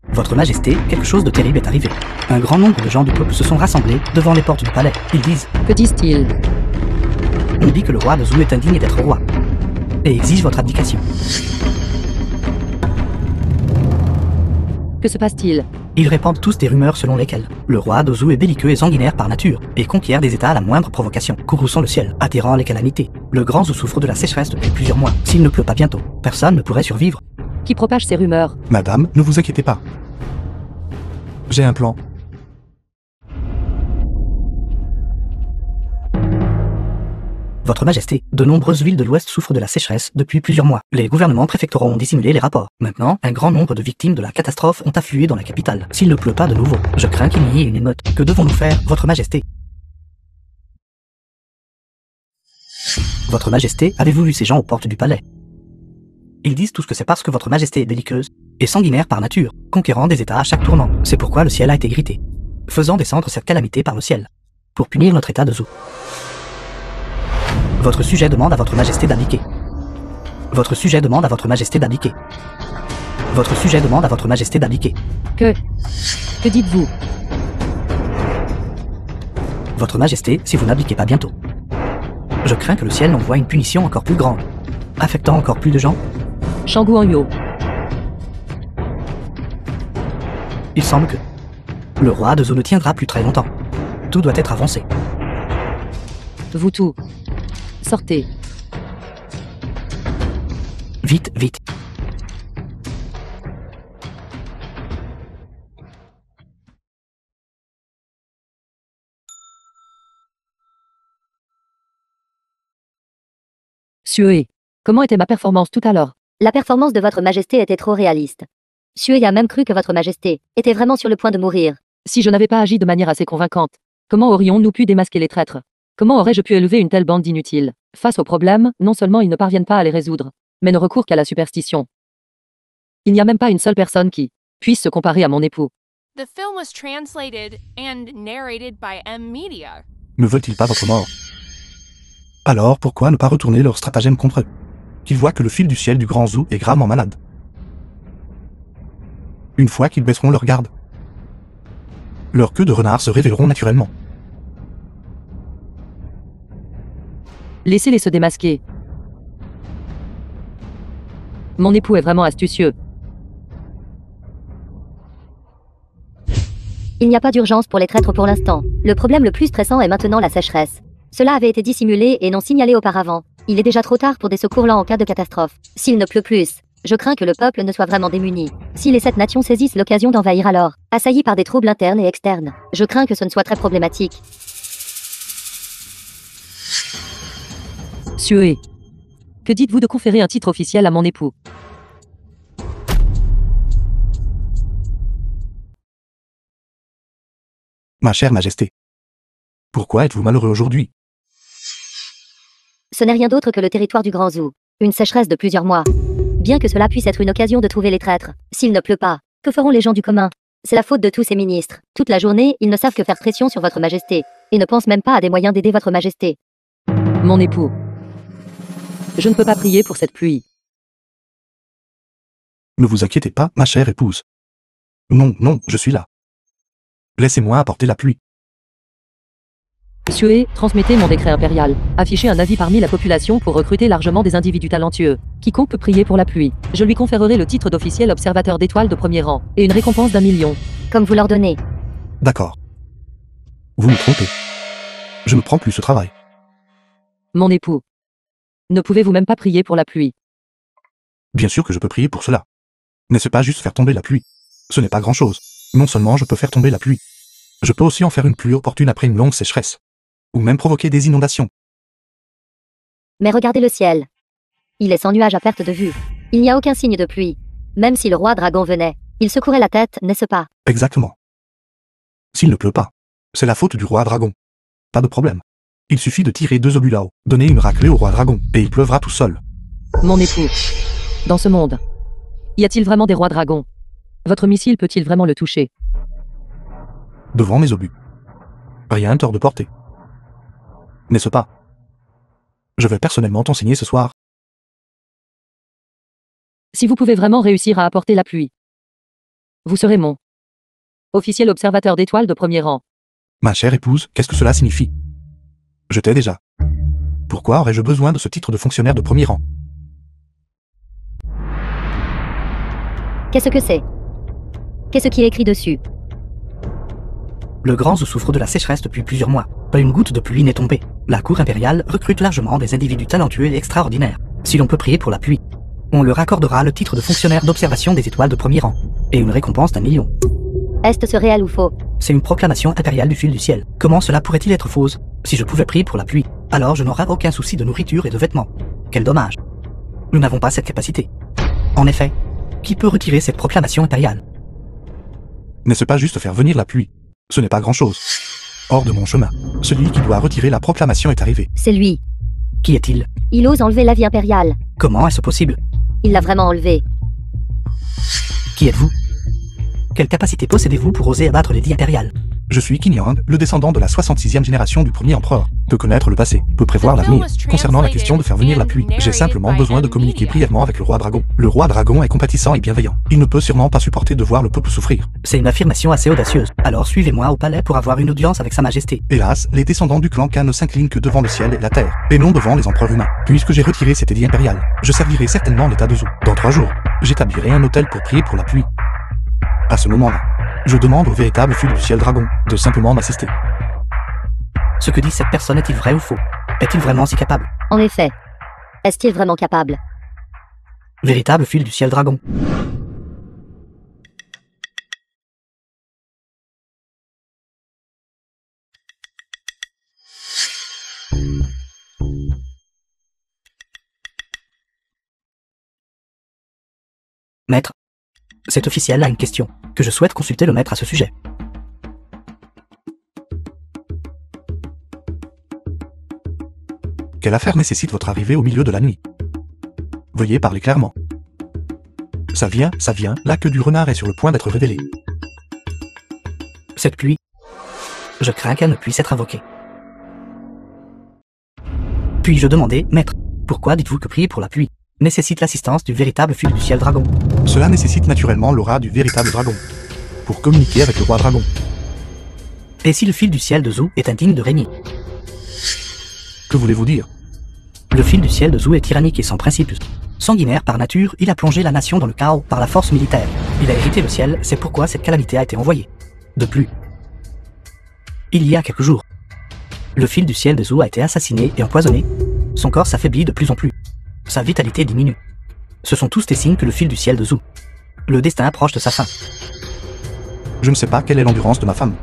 Votre Majesté, quelque chose de terrible est arrivé. Un grand nombre de gens du peuple se sont rassemblés devant les portes du palais. Ils disent, Que disent-ils? on dit que le roi de Zou est indigne d'être roi et exige votre abdication. Que se passe-t-il? Ils répandent tous des rumeurs selon lesquelles le roi de Zou est belliqueux et sanguinaire par nature et conquiert des États à la moindre provocation, courrouçant le ciel, attirant les calamités. Le grand Zou souffre de la sécheresse depuis plusieurs mois. S'il ne pleut pas bientôt, personne ne pourrait survivre. Qui propage ces rumeurs? Madame, ne vous inquiétez pas. J'ai un plan. Votre Majesté, de nombreuses villes de l'Ouest souffrent de la sécheresse depuis plusieurs mois. Les gouvernements préfectoraux ont dissimulé les rapports. Maintenant, un grand nombre de victimes de la catastrophe ont afflué dans la capitale. S'il ne pleut pas de nouveau, je crains qu'il n'y ait une émeute. Que devons-nous faire, Votre Majesté? Votre Majesté, avez-vous vu ces gens aux portes du palais? Ils disent tous que c'est parce que Votre Majesté est belliqueuse et sanguinaire par nature, conquérant des États à chaque tournant. C'est pourquoi le ciel a été grité, faisant descendre cette calamité par le ciel, pour punir notre État de Zou. Votre sujet demande à Votre Majesté d'abdiquer. Votre sujet demande à Votre Majesté d'abdiquer. Votre sujet demande à Votre Majesté d'abdiquer. Que dites-vous? Votre Majesté, si vous n'abdiquez pas bientôt, je crains que le ciel envoie une punition encore plus grande, affectant encore plus de gens. Shanggu Anyo. Il semble que le roi de Zou ne tiendra plus très longtemps. Tout doit être avancé. Vous tous. Sortez. Vite, vite. Sué. Comment était ma performance tout à l'heure? La performance de Votre Majesté était trop réaliste. Sué a même cru que Votre Majesté était vraiment sur le point de mourir. Si je n'avais pas agi de manière assez convaincante, comment aurions-nous pu démasquer les traîtres? Comment aurais-je pu élever une telle bande d'inutiles? Face aux problèmes, non seulement ils ne parviennent pas à les résoudre, mais ne recourent qu'à la superstition. Il n'y a même pas une seule personne qui puisse se comparer à mon époux. The film was translated and narrated by M Media. Ne veulent-ils pas votre mort? Alors pourquoi ne pas retourner leur stratagème contre eux? Qu'ils voient que le fil du ciel du grand zoo est gravement malade. Une fois qu'ils baisseront leur garde, leurs queues de renard se révéleront naturellement. Laissez-les se démasquer. Mon époux est vraiment astucieux. Il n'y a pas d'urgence pour les traîtres pour l'instant. Le problème le plus stressant est maintenant la sécheresse. Cela avait été dissimulé et non signalé auparavant. Il est déjà trop tard pour des secours lents en cas de catastrophe. S'il ne pleut plus, je crains que le peuple ne soit vraiment démuni. Si les 7 nations saisissent l'occasion d'envahir alors, assaillis par des troubles internes et externes, je crains que ce ne soit très problématique. Sué. Que dites-vous de conférer un titre officiel à mon époux? Ma chère majesté, pourquoi êtes-vous malheureux aujourd'hui? Ce n'est rien d'autre que le territoire du Grand Zoo. Une sécheresse de plusieurs mois. Bien que cela puisse être une occasion de trouver les traîtres, s'il ne pleut pas, que feront les gens du commun? C'est la faute de tous ces ministres. Toute la journée, ils ne savent que faire pression sur votre majesté, et ne pensent même pas à des moyens d'aider votre majesté. Mon époux. Je ne peux pas prier pour cette pluie. Ne vous inquiétez pas, ma chère épouse. Non, non, je suis là. Laissez-moi apporter la pluie. Sué, transmettez mon décret impérial. Affichez un avis parmi la population pour recruter largement des individus talentueux. Quiconque peut prier pour la pluie. Je lui conférerai le titre d'officiel observateur d'étoiles de premier rang, et une récompense d'1 million. Comme vous l'ordonnez. D'accord. Vous me trompez. Je ne prends plus ce travail. Mon époux. Ne pouvez-vous même pas prier pour la pluie? Bien sûr que je peux prier pour cela. N'est-ce pas juste faire tomber la pluie? Ce n'est pas grand-chose. Non seulement je peux faire tomber la pluie, je peux aussi en faire une pluie opportune après une longue sécheresse. Ou même provoquer des inondations. Mais regardez le ciel. Il est sans nuages à perte de vue. Il n'y a aucun signe de pluie. Même si le roi dragon venait, il secourait la tête, n'est-ce pas? Exactement. S'il ne pleut pas, c'est la faute du roi dragon. Pas de problème. Il suffit de tirer 2 obus là-haut, donner une raclée au roi dragon, et il pleuvra tout seul. Mon époux. Dans ce monde, y a-t-il vraiment des rois dragons? Votre missile peut-il vraiment le toucher? Devant mes obus. Rien tort de porter. N'est-ce pas? Je vais personnellement t'enseigner ce soir. Si vous pouvez vraiment réussir à apporter la pluie, vous serez mon officiel observateur d'étoiles de premier rang. Ma chère épouse, qu'est-ce que cela signifie? Je t'ai déjà. Pourquoi aurais-je besoin de ce titre de fonctionnaire de premier rang? Qu'est-ce que c'est? Qu'est-ce qui est écrit dessus? Le Grand Zoo souffre de la sécheresse depuis plusieurs mois. Pas une goutte de pluie n'est tombée. La cour impériale recrute largement des individus talentueux et extraordinaires. Si l'on peut prier pour la pluie, on leur accordera le titre de fonctionnaire d'observation des étoiles de premier rang, et une récompense d'1 million. Est-ce réel ou faux? C'est une proclamation impériale du fil du ciel. Comment cela pourrait-il être fausse? Si je pouvais prier pour la pluie, alors je n'aurais aucun souci de nourriture et de vêtements. Quel dommage. Nous n'avons pas cette capacité. En effet, qui peut retirer cette proclamation impériale? N'est-ce pas juste faire venir la pluie? Ce n'est pas grand-chose. Hors de mon chemin. Celui qui doit retirer la proclamation est arrivé. C'est lui. Qui est-il? Il ose enlever l'avis impérial. Comment est-ce possible? Il l'a vraiment enlevé. Qui êtes-vous? Quelle capacité possédez-vous pour oser abattre l'édit impérial? Je suis Qin Yang, le descendant de la 66e génération du premier empereur. Peut connaître le passé, peut prévoir l'avenir. Concernant la question de faire venir la pluie, j'ai simplement besoin de communiquer brièvement avec le roi dragon. Le roi dragon est compatissant et bienveillant. Il ne peut sûrement pas supporter de voir le peuple souffrir. C'est une affirmation assez audacieuse. Alors suivez-moi au palais pour avoir une audience avec sa majesté. Hélas, les descendants du clan Khan ne s'inclinent que devant le ciel et la terre, et non devant les empereurs humains. Puisque j'ai retiré cet édit impérial, je servirai certainement l'état de Zhou. Dans 3 jours, j'établirai un hôtel pour prier pour la pluie. À ce moment-là, je demande au véritable fil du ciel dragon de simplement m'assister. Ce que dit cette personne est-il vrai ou faux? Est-il vraiment si capable? En effet. Est-il vraiment capable? Véritable fil du ciel dragon. Maître, cet officiel a une question, que je souhaite consulter le maître à ce sujet. Quelle affaire nécessite votre arrivée au milieu de la nuit? Veuillez parler clairement. Ça vient, la queue du renard est sur le point d'être révélée. Cette pluie, je crains qu'elle ne puisse être invoquée. Puis-je demander, maître, pourquoi dites-vous que prier pour la pluie nécessite l'assistance du véritable fil du ciel dragon? Cela nécessite naturellement l'aura du véritable dragon, pour communiquer avec le roi dragon. Et si le fil du ciel de Zou est indigne de régner? Que voulez-vous dire? Le fil du ciel de Zou est tyrannique et sans principes. Sanguinaire par nature, il a plongé la nation dans le chaos par la force militaire. Il a hérité le ciel, c'est pourquoi cette calamité a été envoyée. De plus, il y a quelques jours, le fil du ciel de Zou a été assassiné et empoisonné. Son corps s'affaiblit de plus en plus. Sa vitalité diminue. Ce sont tous des signes que le fil du ciel de Zou, le destin approche de sa fin. Je ne sais pas quelle est l'endurance de ma femme.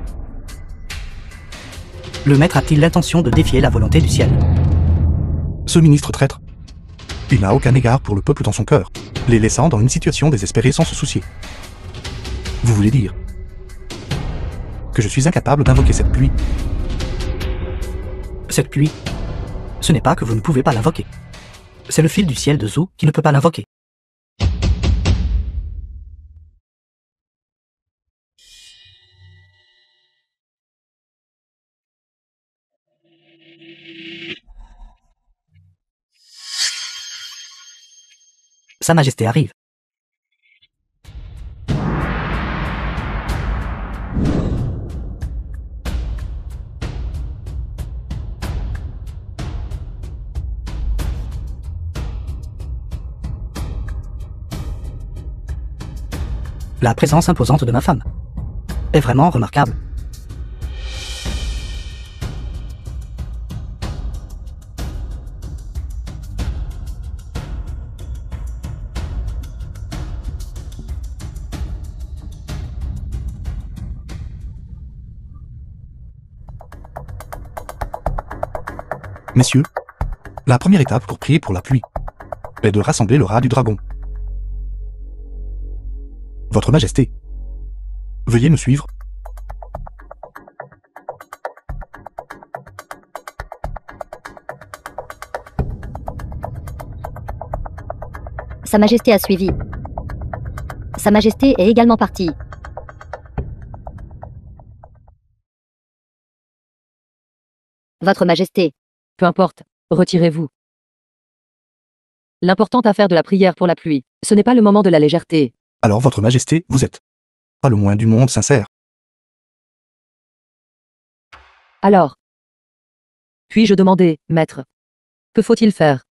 Le maître a-t-il l'intention de défier la volonté du ciel? Ce ministre traître, il n'a aucun égard pour le peuple dans son cœur, les laissant dans une situation désespérée sans se soucier. Vous voulez dire que je suis incapable d'invoquer cette pluie? Cette pluie, ce n'est pas que vous ne pouvez pas l'invoquer. C'est le fil du ciel de Zou qui ne peut pas l'invoquer. Sa Majesté arrive. La présence imposante de ma femme est vraiment remarquable. Messieurs, la première étape pour prier pour la pluie est de rassembler le rat du dragon. Votre Majesté, veuillez me suivre. Sa Majesté a suivi. Sa Majesté est également partie. Votre Majesté. Peu importe, retirez-vous. L'importante affaire de la prière pour la pluie, ce n'est pas le moment de la légèreté. Alors Votre Majesté, vous êtes pas le moins du monde sincère. Alors, puis-je demander, maître, que faut-il faire?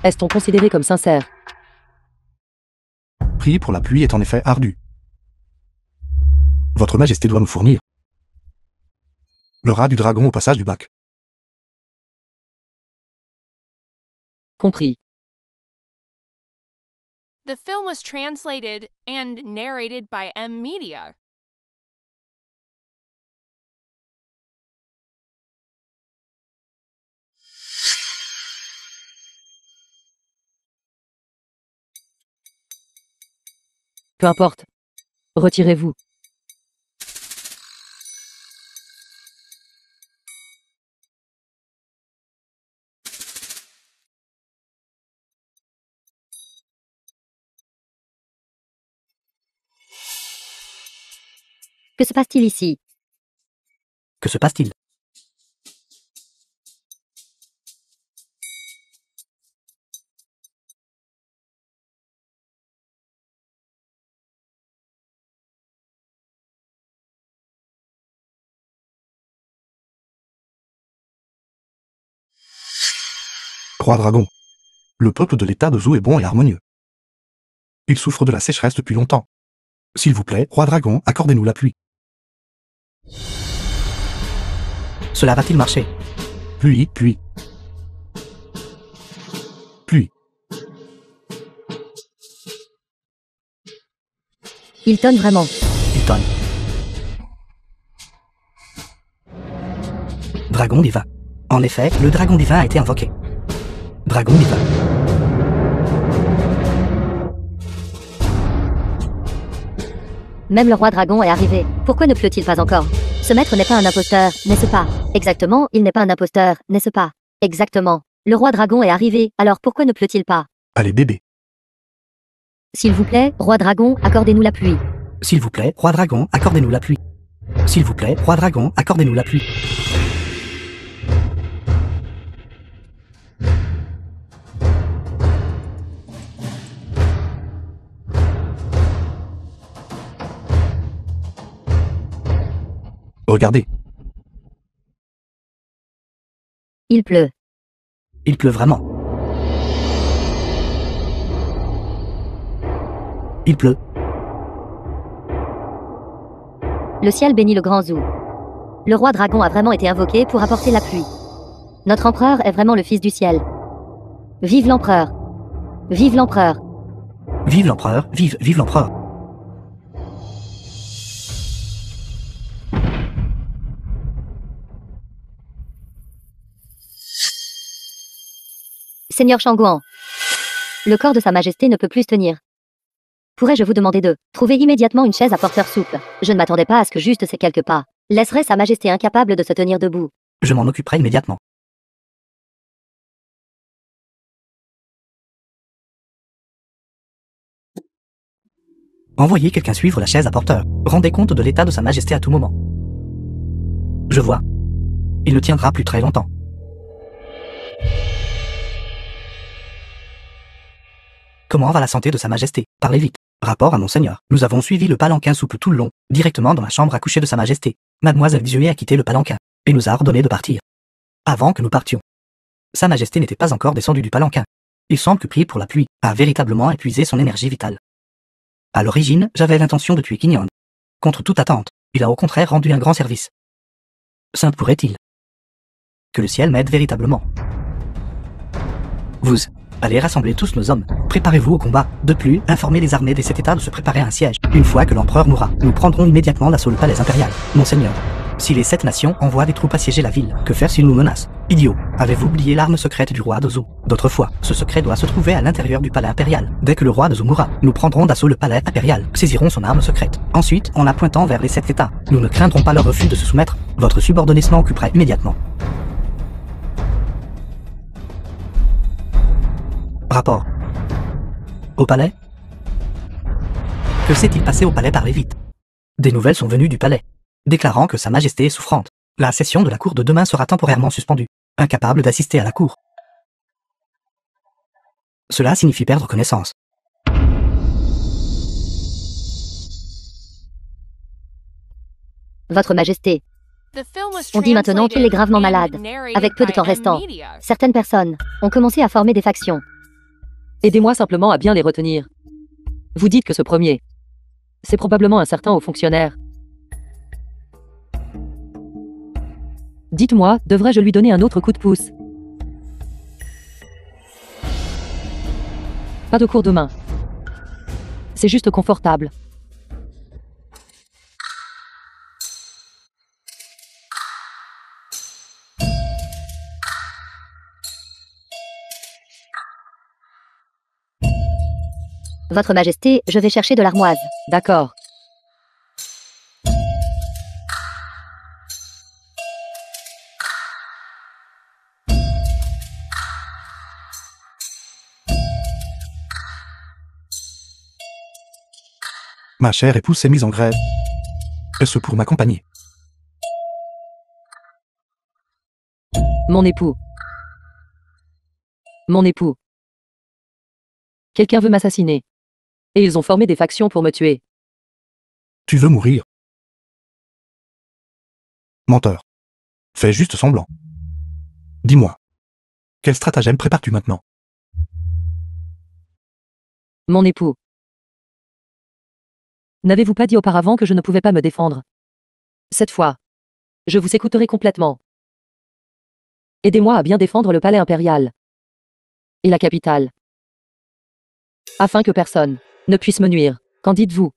Est-on considéré comme sincère? Prier pour la pluie est en effet ardu. Votre Majesté doit nous fournir le rat du dragon au passage du bac. Compris. The film was translated and narrated by M Media. Peu importe. Retirez-vous. Que se passe-t-il ici? Que se passe-t-il? Roi dragon. Le peuple de l'état de Zou est bon et harmonieux. Il souffre de la sécheresse depuis longtemps. S'il vous plaît, roi dragon, accordez-nous la pluie. Cela va-t-il marcher? Pluie, pluie. Pluie. Il tonne vraiment. Il tonne. Dragon divin. En effet, le dragon divin a été invoqué. Dragon divin. Même le roi dragon est arrivé. Pourquoi ne pleut-il pas encore? Ce maître n'est pas un imposteur, n'est-ce pas? Exactement, il n'est pas un imposteur, n'est-ce pas? Exactement. Le roi dragon est arrivé, alors pourquoi ne pleut-il pas? Allez bébé. S'il vous plaît, roi dragon, accordez-nous la pluie. S'il vous plaît, roi dragon, accordez-nous la pluie. S'il vous plaît, roi dragon, accordez-nous la pluie. Regardez. Il pleut. Il pleut vraiment. Il pleut. Le ciel bénit le grand zoo. Le roi dragon a vraiment été invoqué pour apporter la pluie. Notre empereur est vraiment le fils du ciel. Vive l'empereur! Vive l'empereur! Vive l'empereur, vive l'empereur. Seigneur Shangguan, le corps de Sa Majesté ne peut plus tenir. Pourrais-je vous demander de trouver immédiatement une chaise à porteur souple? Je ne m'attendais pas à ce que juste ces quelques pas laisseraient Sa Majesté incapable de se tenir debout. Je m'en occuperai immédiatement. Envoyez quelqu'un suivre la chaise à porteur. Rendez compte de l'état de Sa Majesté à tout moment. Je vois. Il ne tiendra plus très longtemps. Comment va la santé de Sa Majesté? Parlez vite. Rapport à Monseigneur. Nous avons suivi le palanquin souple tout le long, directement dans la chambre à coucher de Sa Majesté. Mademoiselle Visué a quitté le palanquin, et nous a ordonné de partir. Avant que nous partions. Sa Majesté n'était pas encore descendue du palanquin. Il semble que prier pour la pluie a véritablement épuisé son énergie vitale. À l'origine, j'avais l'intention de tuer Kinyon. Contre toute attente, il a au contraire rendu un grand service. Saint pourrait-il que le ciel m'aide véritablement. Vous allez rassembler tous nos hommes. Préparez-vous au combat. De plus, informez les armées des 7 États de se préparer à un siège. Une fois que l'empereur mourra, nous prendrons immédiatement d'assaut le palais impérial. Monseigneur, si les 7 nations envoient des troupes assiéger la ville, que faire s'ils nous menacent? Idiot, avez-vous oublié l'arme secrète du roi d'Ozo? D'autrefois, ce secret doit se trouver à l'intérieur du palais impérial. Dès que le roi d'Ozo mourra, nous prendrons d'assaut le palais impérial, saisirons son arme secrète. Ensuite, en la pointant vers les 7 États, nous ne craindrons pas leur refus de se soumettre. Votre subordonné s'en occupera immédiatement. Rapport. Au palais? Que s'est-il passé au palais? Parlez vite. Des nouvelles sont venues du palais, déclarant que Sa Majesté est souffrante. La session de la cour de demain sera temporairement suspendue, incapable d'assister à la cour. Cela signifie perdre connaissance. Votre Majesté, The film was on dit maintenant qu'il est gravement translated malade, and narrated avec peu de by temps restant. M-Media. Certaines personnes ont commencé à former des factions. Aidez-moi simplement à bien les retenir. Vous dites que ce premier, c'est probablement un certain haut fonctionnaire. Dites-moi, devrais-je lui donner un autre coup de pouce? Pas de cours de main. C'est juste confortable. Votre Majesté, je vais chercher de l'armoise. D'accord. Ma chère épouse s'est mise en grève. Est-ce pour m'accompagner? Mon époux. Mon époux. Quelqu'un veut m'assassiner. Et ils ont formé des factions pour me tuer. Tu veux mourir? Menteur. Fais juste semblant. Dis-moi. Quel stratagème prépares-tu maintenant? Mon époux. N'avez-vous pas dit auparavant que je ne pouvais pas me défendre? Cette fois, je vous écouterai complètement. Aidez-moi à bien défendre le palais impérial. Et la capitale. Afin que personne ne puisse me nuire. Qu'en dites-vous?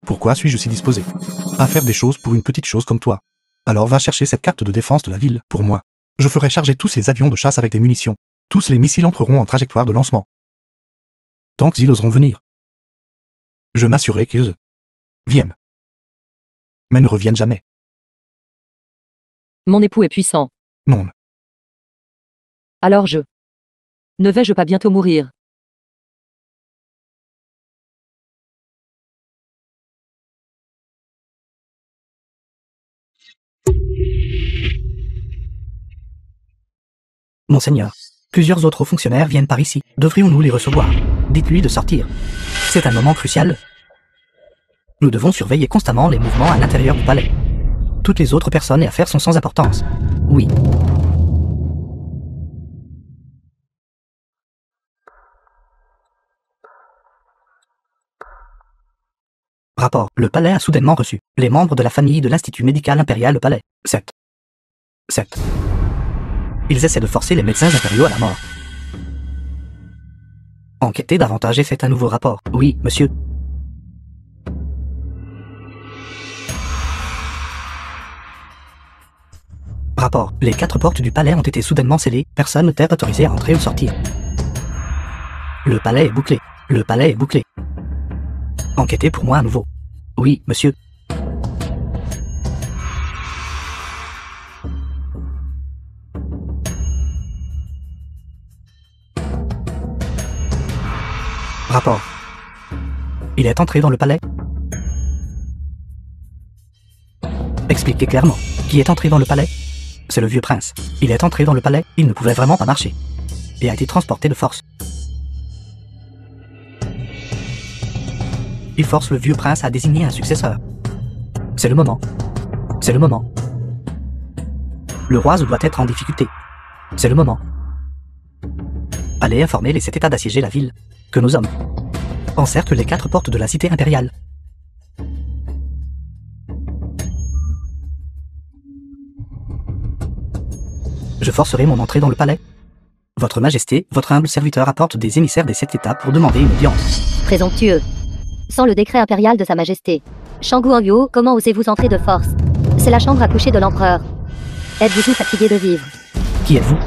Pourquoi suis-je si disposé à faire des choses pour une petite chose comme toi? Alors va chercher cette carte de défense de la ville, pour moi. Je ferai charger tous ces avions de chasse avec des munitions. Tous les missiles entreront en trajectoire de lancement. Tant qu'ils oseront venir. Je m'assurerai qu'ils viennent. Mais ne reviennent jamais. Mon époux est puissant. Non. Alors ne vais-je pas bientôt mourir? Monseigneur, plusieurs autres fonctionnaires viennent par ici. Devrions-nous les recevoir? Dites-lui de sortir. C'est un moment crucial. Nous devons surveiller constamment les mouvements à l'intérieur du palais. Toutes les autres personnes et affaires sont sans importance. Oui. Rapport. Le palais a soudainement reçu les membres de la famille de l'Institut médical impérial au palais. 7. Ils essaient de forcer les médecins impériaux à la mort. Enquêtez davantage et faites un nouveau rapport. Oui, monsieur. Rapport. Les 4 portes du palais ont été soudainement scellées. Personne ne t'est autorisé à entrer ou sortir. Le palais est bouclé. Le palais est bouclé. Enquêtez pour moi à nouveau. Oui, monsieur. Rapport. Il est entré dans le palais? Expliquez clairement. Qui est entré dans le palais? C'est le vieux prince. Il est entré dans le palais, il ne pouvait vraiment pas marcher. Et a été transporté de force. Il force le vieux prince à désigner un successeur. C'est le moment. C'est le moment. Le roi doit être en difficulté. C'est le moment. Allez informer les 7 États d'assiéger la ville, que nos hommes encerclent les 4 portes de la cité impériale. Je forcerai mon entrée dans le palais. Votre Majesté, votre humble serviteur apporte des émissaires des 7 États pour demander une audience. Présomptueux. Sans le décret impérial de Sa Majesté. Shang Guangyo, comment osez-vous entrer de force? C'est la chambre à coucher de l'empereur. Êtes-vous tout fatigué de vivre? Qui êtes-vous?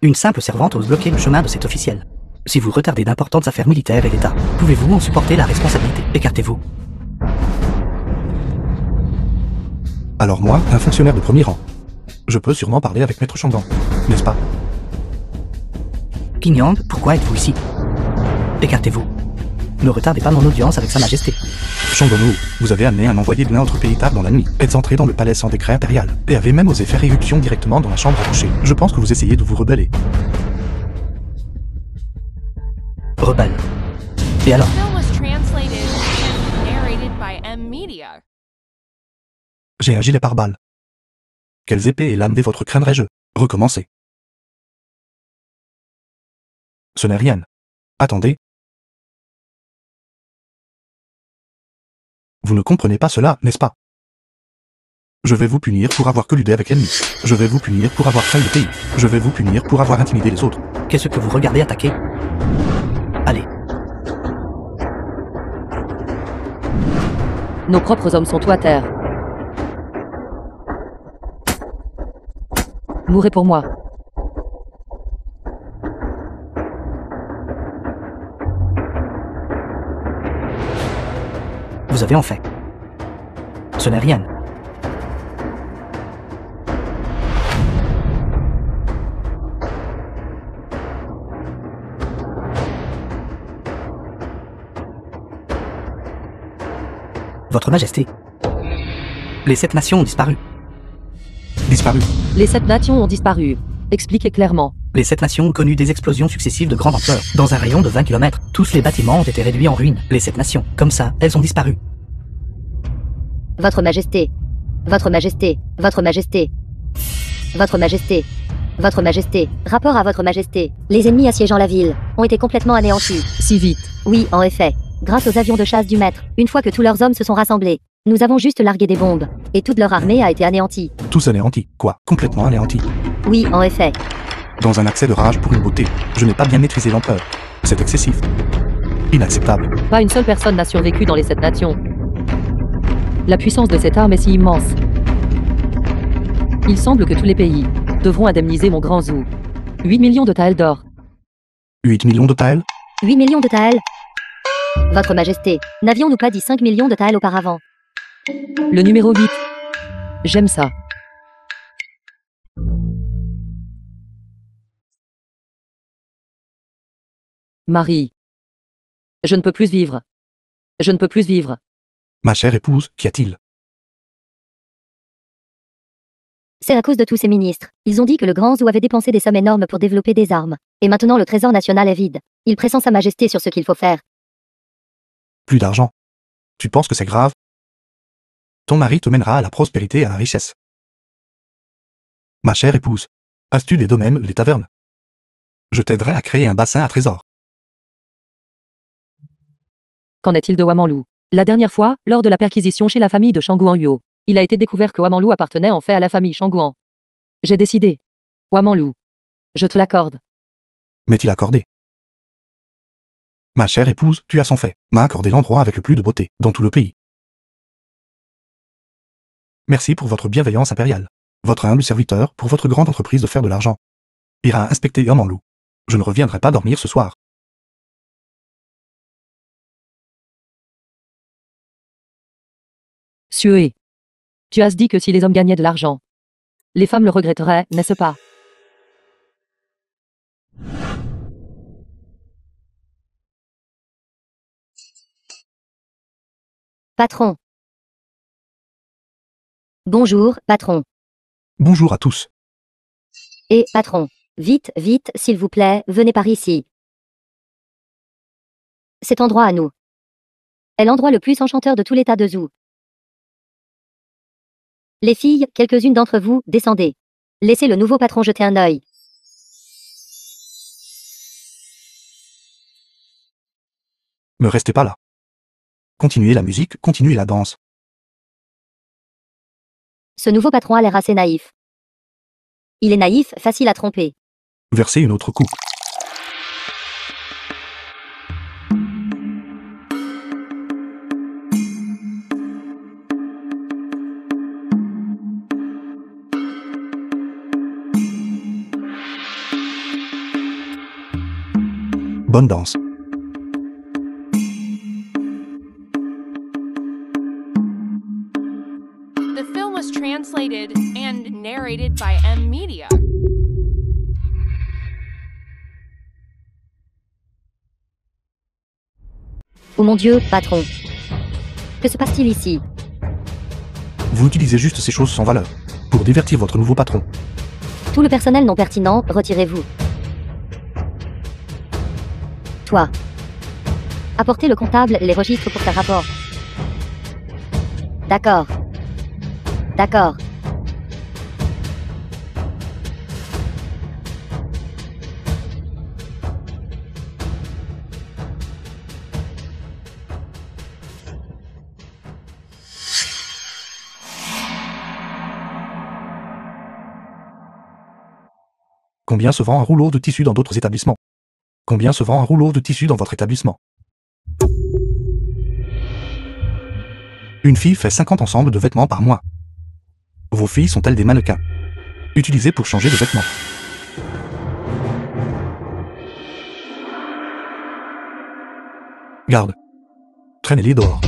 Une simple servante ose bloquer le chemin de cet officiel. Si vous retardez d'importantes affaires militaires et d'État, pouvez-vous en supporter la responsabilité? Écartez-vous. Alors moi, un fonctionnaire de premier rang. Je peux sûrement parler avec Maître Shangan, n'est-ce pas? Qingyang, pourquoi êtes-vous ici? Écartez-vous. Ne retardez pas mon audience avec Sa Majesté. Shangonou, vous avez amené un envoyé de l'un autre pays tard dans la nuit, êtes entré dans le palais sans décret impérial, et avez même osé faire éruption directement dans la chambre à coucher. Je pense que vous essayez de vous rebeller. Rebelle. Et alors? Film was translated and narrated by M Media. J'ai un gilet pare-balles. Quelles épées et lames dès votre craindrais-je? Recommencez. Ce n'est rien. Attendez. Vous ne comprenez pas cela, n'est-ce pas? Je vais vous punir pour avoir colludé avec l'ennemi. Je vais vous punir pour avoir trahi le pays. Je vais vous punir pour avoir intimidé les autres. Qu'est-ce que vous regardez attaquer? Allez. Nos propres hommes sont tout à terre. Mourrez pour moi. Vous avez en fait. Ce n'est rien. Votre Majesté. Les 7 nations ont disparu. Disparu. Les 7 nations ont disparu. Expliquez clairement. Les 7 nations ont connu des explosions successives de grande ampleur. Dans un rayon de 20 km, tous les bâtiments ont été réduits en ruines. Les 7 nations, comme ça, elles ont disparu. Votre Majesté. Votre Majesté. Votre Majesté. Votre Majesté. Votre Majesté. Rapport à Votre Majesté. Les ennemis assiégeant la ville ont été complètement anéantis. Si vite. Oui, en effet. Grâce aux avions de chasse du maître, une fois que tous leurs hommes se sont rassemblés, nous avons juste largué des bombes, et toute leur armée a été anéantie. Tous anéantis. Quoi? Complètement anéantis. Oui, en effet. Dans un accès de rage pour une beauté, je n'ai pas bien maîtrisé l'ampleur. C'est excessif. Inacceptable. Pas une seule personne n'a survécu dans les 7 nations. La puissance de cette arme est si immense. Il semble que tous les pays devront indemniser mon grand zoo. 8 millions de taels d'or. 8 millions de taels? 8 millions de taels. Votre Majesté, n'avions-nous pas dit 5 millions de taels auparavant? Le numéro 8. J'aime ça. Marie. Je ne peux plus vivre. Je ne peux plus vivre. Ma chère épouse, qu'y a-t-il? C'est à cause de tous ces ministres. Ils ont dit que le grand Zhou avait dépensé des sommes énormes pour développer des armes. Et maintenant le trésor national est vide. Il pressent Sa Majesté sur ce qu'il faut faire. Plus d'argent. Tu penses que c'est grave? Ton mari te mènera à la prospérité et à la richesse. Ma chère épouse, as-tu des domaines, les tavernes? Je t'aiderai à créer un bassin à trésor. Qu'en est-il de Wamanlou? La dernière fois, lors de la perquisition chez la famille de Shangguan Yuo, il a été découvert que Wamanlou appartenait en fait à la famille Shangguan. J'ai décidé. Wamanlou. Je te l'accorde. M'est-il accordé? Ma chère épouse, tu as son fait, m'a accordé l'endroit avec le plus de beauté, dans tout le pays. Merci pour votre bienveillance impériale. Votre humble serviteur, pour votre grande entreprise de faire de l'argent. Ira inspecter Wamanlou. Je ne reviendrai pas dormir ce soir. Sue. Tu as dit que si les hommes gagnaient de l'argent, les femmes le regretteraient, n'est-ce pas? Patron. Bonjour, patron. Bonjour à tous. Et, patron. Vite, vite, s'il vous plaît, venez par ici. Cet endroit à nous est l'endroit le plus enchanteur de tout l'état de Zhou. Les filles, quelques-unes d'entre vous, descendez. Laissez le nouveau patron jeter un œil. Ne restez pas là. Continuez la musique, continuez la danse. Ce nouveau patron a l'air assez naïf. Il est naïf, facile à tromper. Versez une autre coupe. Bonne danse. The film was translated and narrated by M Media. Oh mon Dieu, patron. Que se passe-t-il ici? Vous utilisez juste ces choses sans valeur. Pour divertir votre nouveau patron. Tout le personnel non pertinent, retirez-vous. Toi. Apportez le comptable, les registres pour faire rapport. D'accord. D'accord. Combien se vend un rouleau de tissu dans d'autres établissements? Combien se vend un rouleau de tissu dans votre établissement? Une fille fait 50 ensembles de vêtements par mois. Vos filles sont-elles des mannequins? Utilisés pour changer de vêtements. Garde. Traînez-les dehors.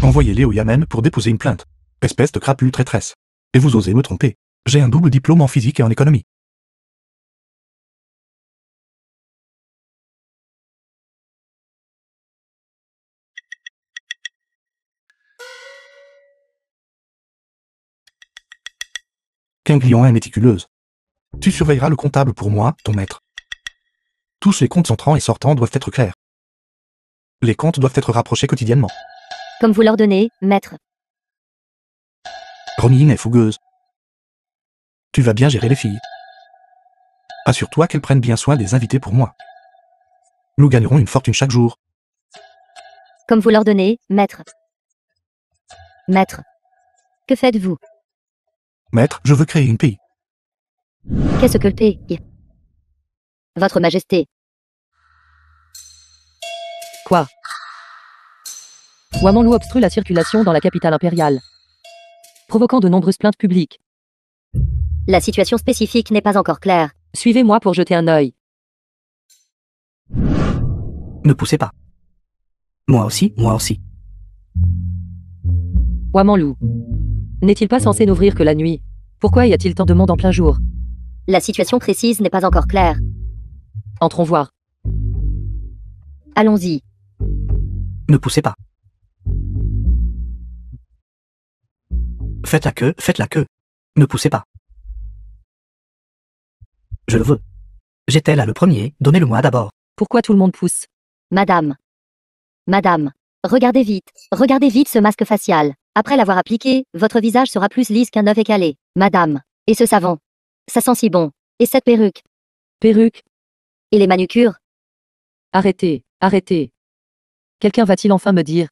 Envoyez-les au Yamen pour déposer une plainte. Espèce de crapule traîtresse. Et vous osez me tromper. J'ai un double diplôme en physique et en économie. Qu'un client est méticuleuse. Tu surveilleras le comptable pour moi, ton maître. Tous les comptes entrants et sortants doivent être clairs. Les comptes doivent être rapprochés quotidiennement. Comme vous l'ordonnez, maître. Ronine est fougueuse. Tu vas bien gérer les filles. Assure-toi qu'elles prennent bien soin des invités pour moi. Nous gagnerons une fortune chaque jour. Comme vous l'ordonnez, maître. Maître. Que faites-vous? Maître, je veux créer une pays. Qu'est-ce que le pays? Votre Majesté. Quoi? Wamanlou obstrue la circulation dans la capitale impériale, provoquant de nombreuses plaintes publiques. La situation spécifique n'est pas encore claire. Suivez-moi pour jeter un œil. Ne poussez pas. Moi aussi, moi aussi. Wamanlou. N'est-il pas censé n'ouvrir que la nuit? Pourquoi y a-t-il tant de monde en plein jour? La situation précise n'est pas encore claire. Entrons voir. Allons-y. Ne poussez pas. Faites la queue, faites la queue. Ne poussez pas. Je le veux. J'étais là le premier, donnez-le-moi d'abord. Pourquoi tout le monde pousse? Madame. Madame. Regardez vite ce masque facial. Après l'avoir appliqué, votre visage sera plus lisse qu'un œuf écalé. Madame. Et ce savon. Ça sent si bon. Et cette perruque. Perruque? Et les manucures. Arrêtez, arrêtez. Quelqu'un va-t-il enfin me dire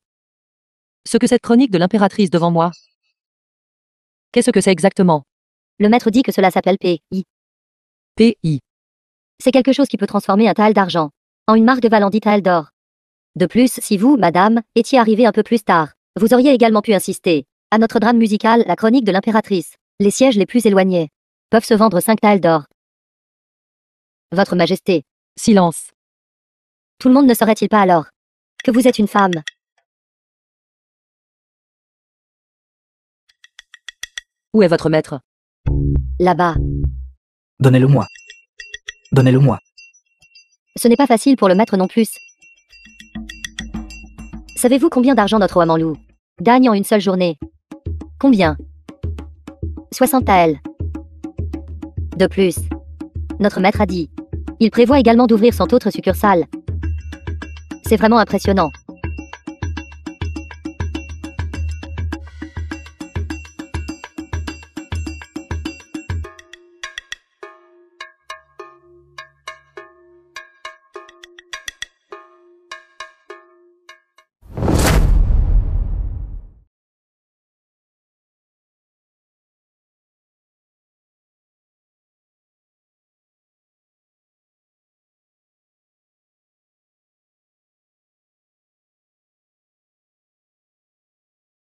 ce que cette chronique de l'impératrice devant moi? Qu'est-ce que c'est exactement? Le maître dit que cela s'appelle PI. PI. C'est quelque chose qui peut transformer un tael d'argent en une marque de valeur tael d'or. De plus, si vous, madame, étiez arrivé un peu plus tard, vous auriez également pu insister à notre drame musical, la chronique de l'impératrice. Les sièges les plus éloignés peuvent se vendre 5 taels d'or. Votre Majesté. Silence. Tout le monde ne saurait-il pas alors que vous êtes une femme? Où est votre maître? Là-bas. Donnez-le-moi. Donnez-le-moi. Ce n'est pas facile pour le maître non plus. Savez-vous combien d'argent notre Wamanlou gagne en une seule journée? Combien? 60 taels. De plus, notre maître a dit. Il prévoit également d'ouvrir 100 autres succursales. C'est vraiment impressionnant.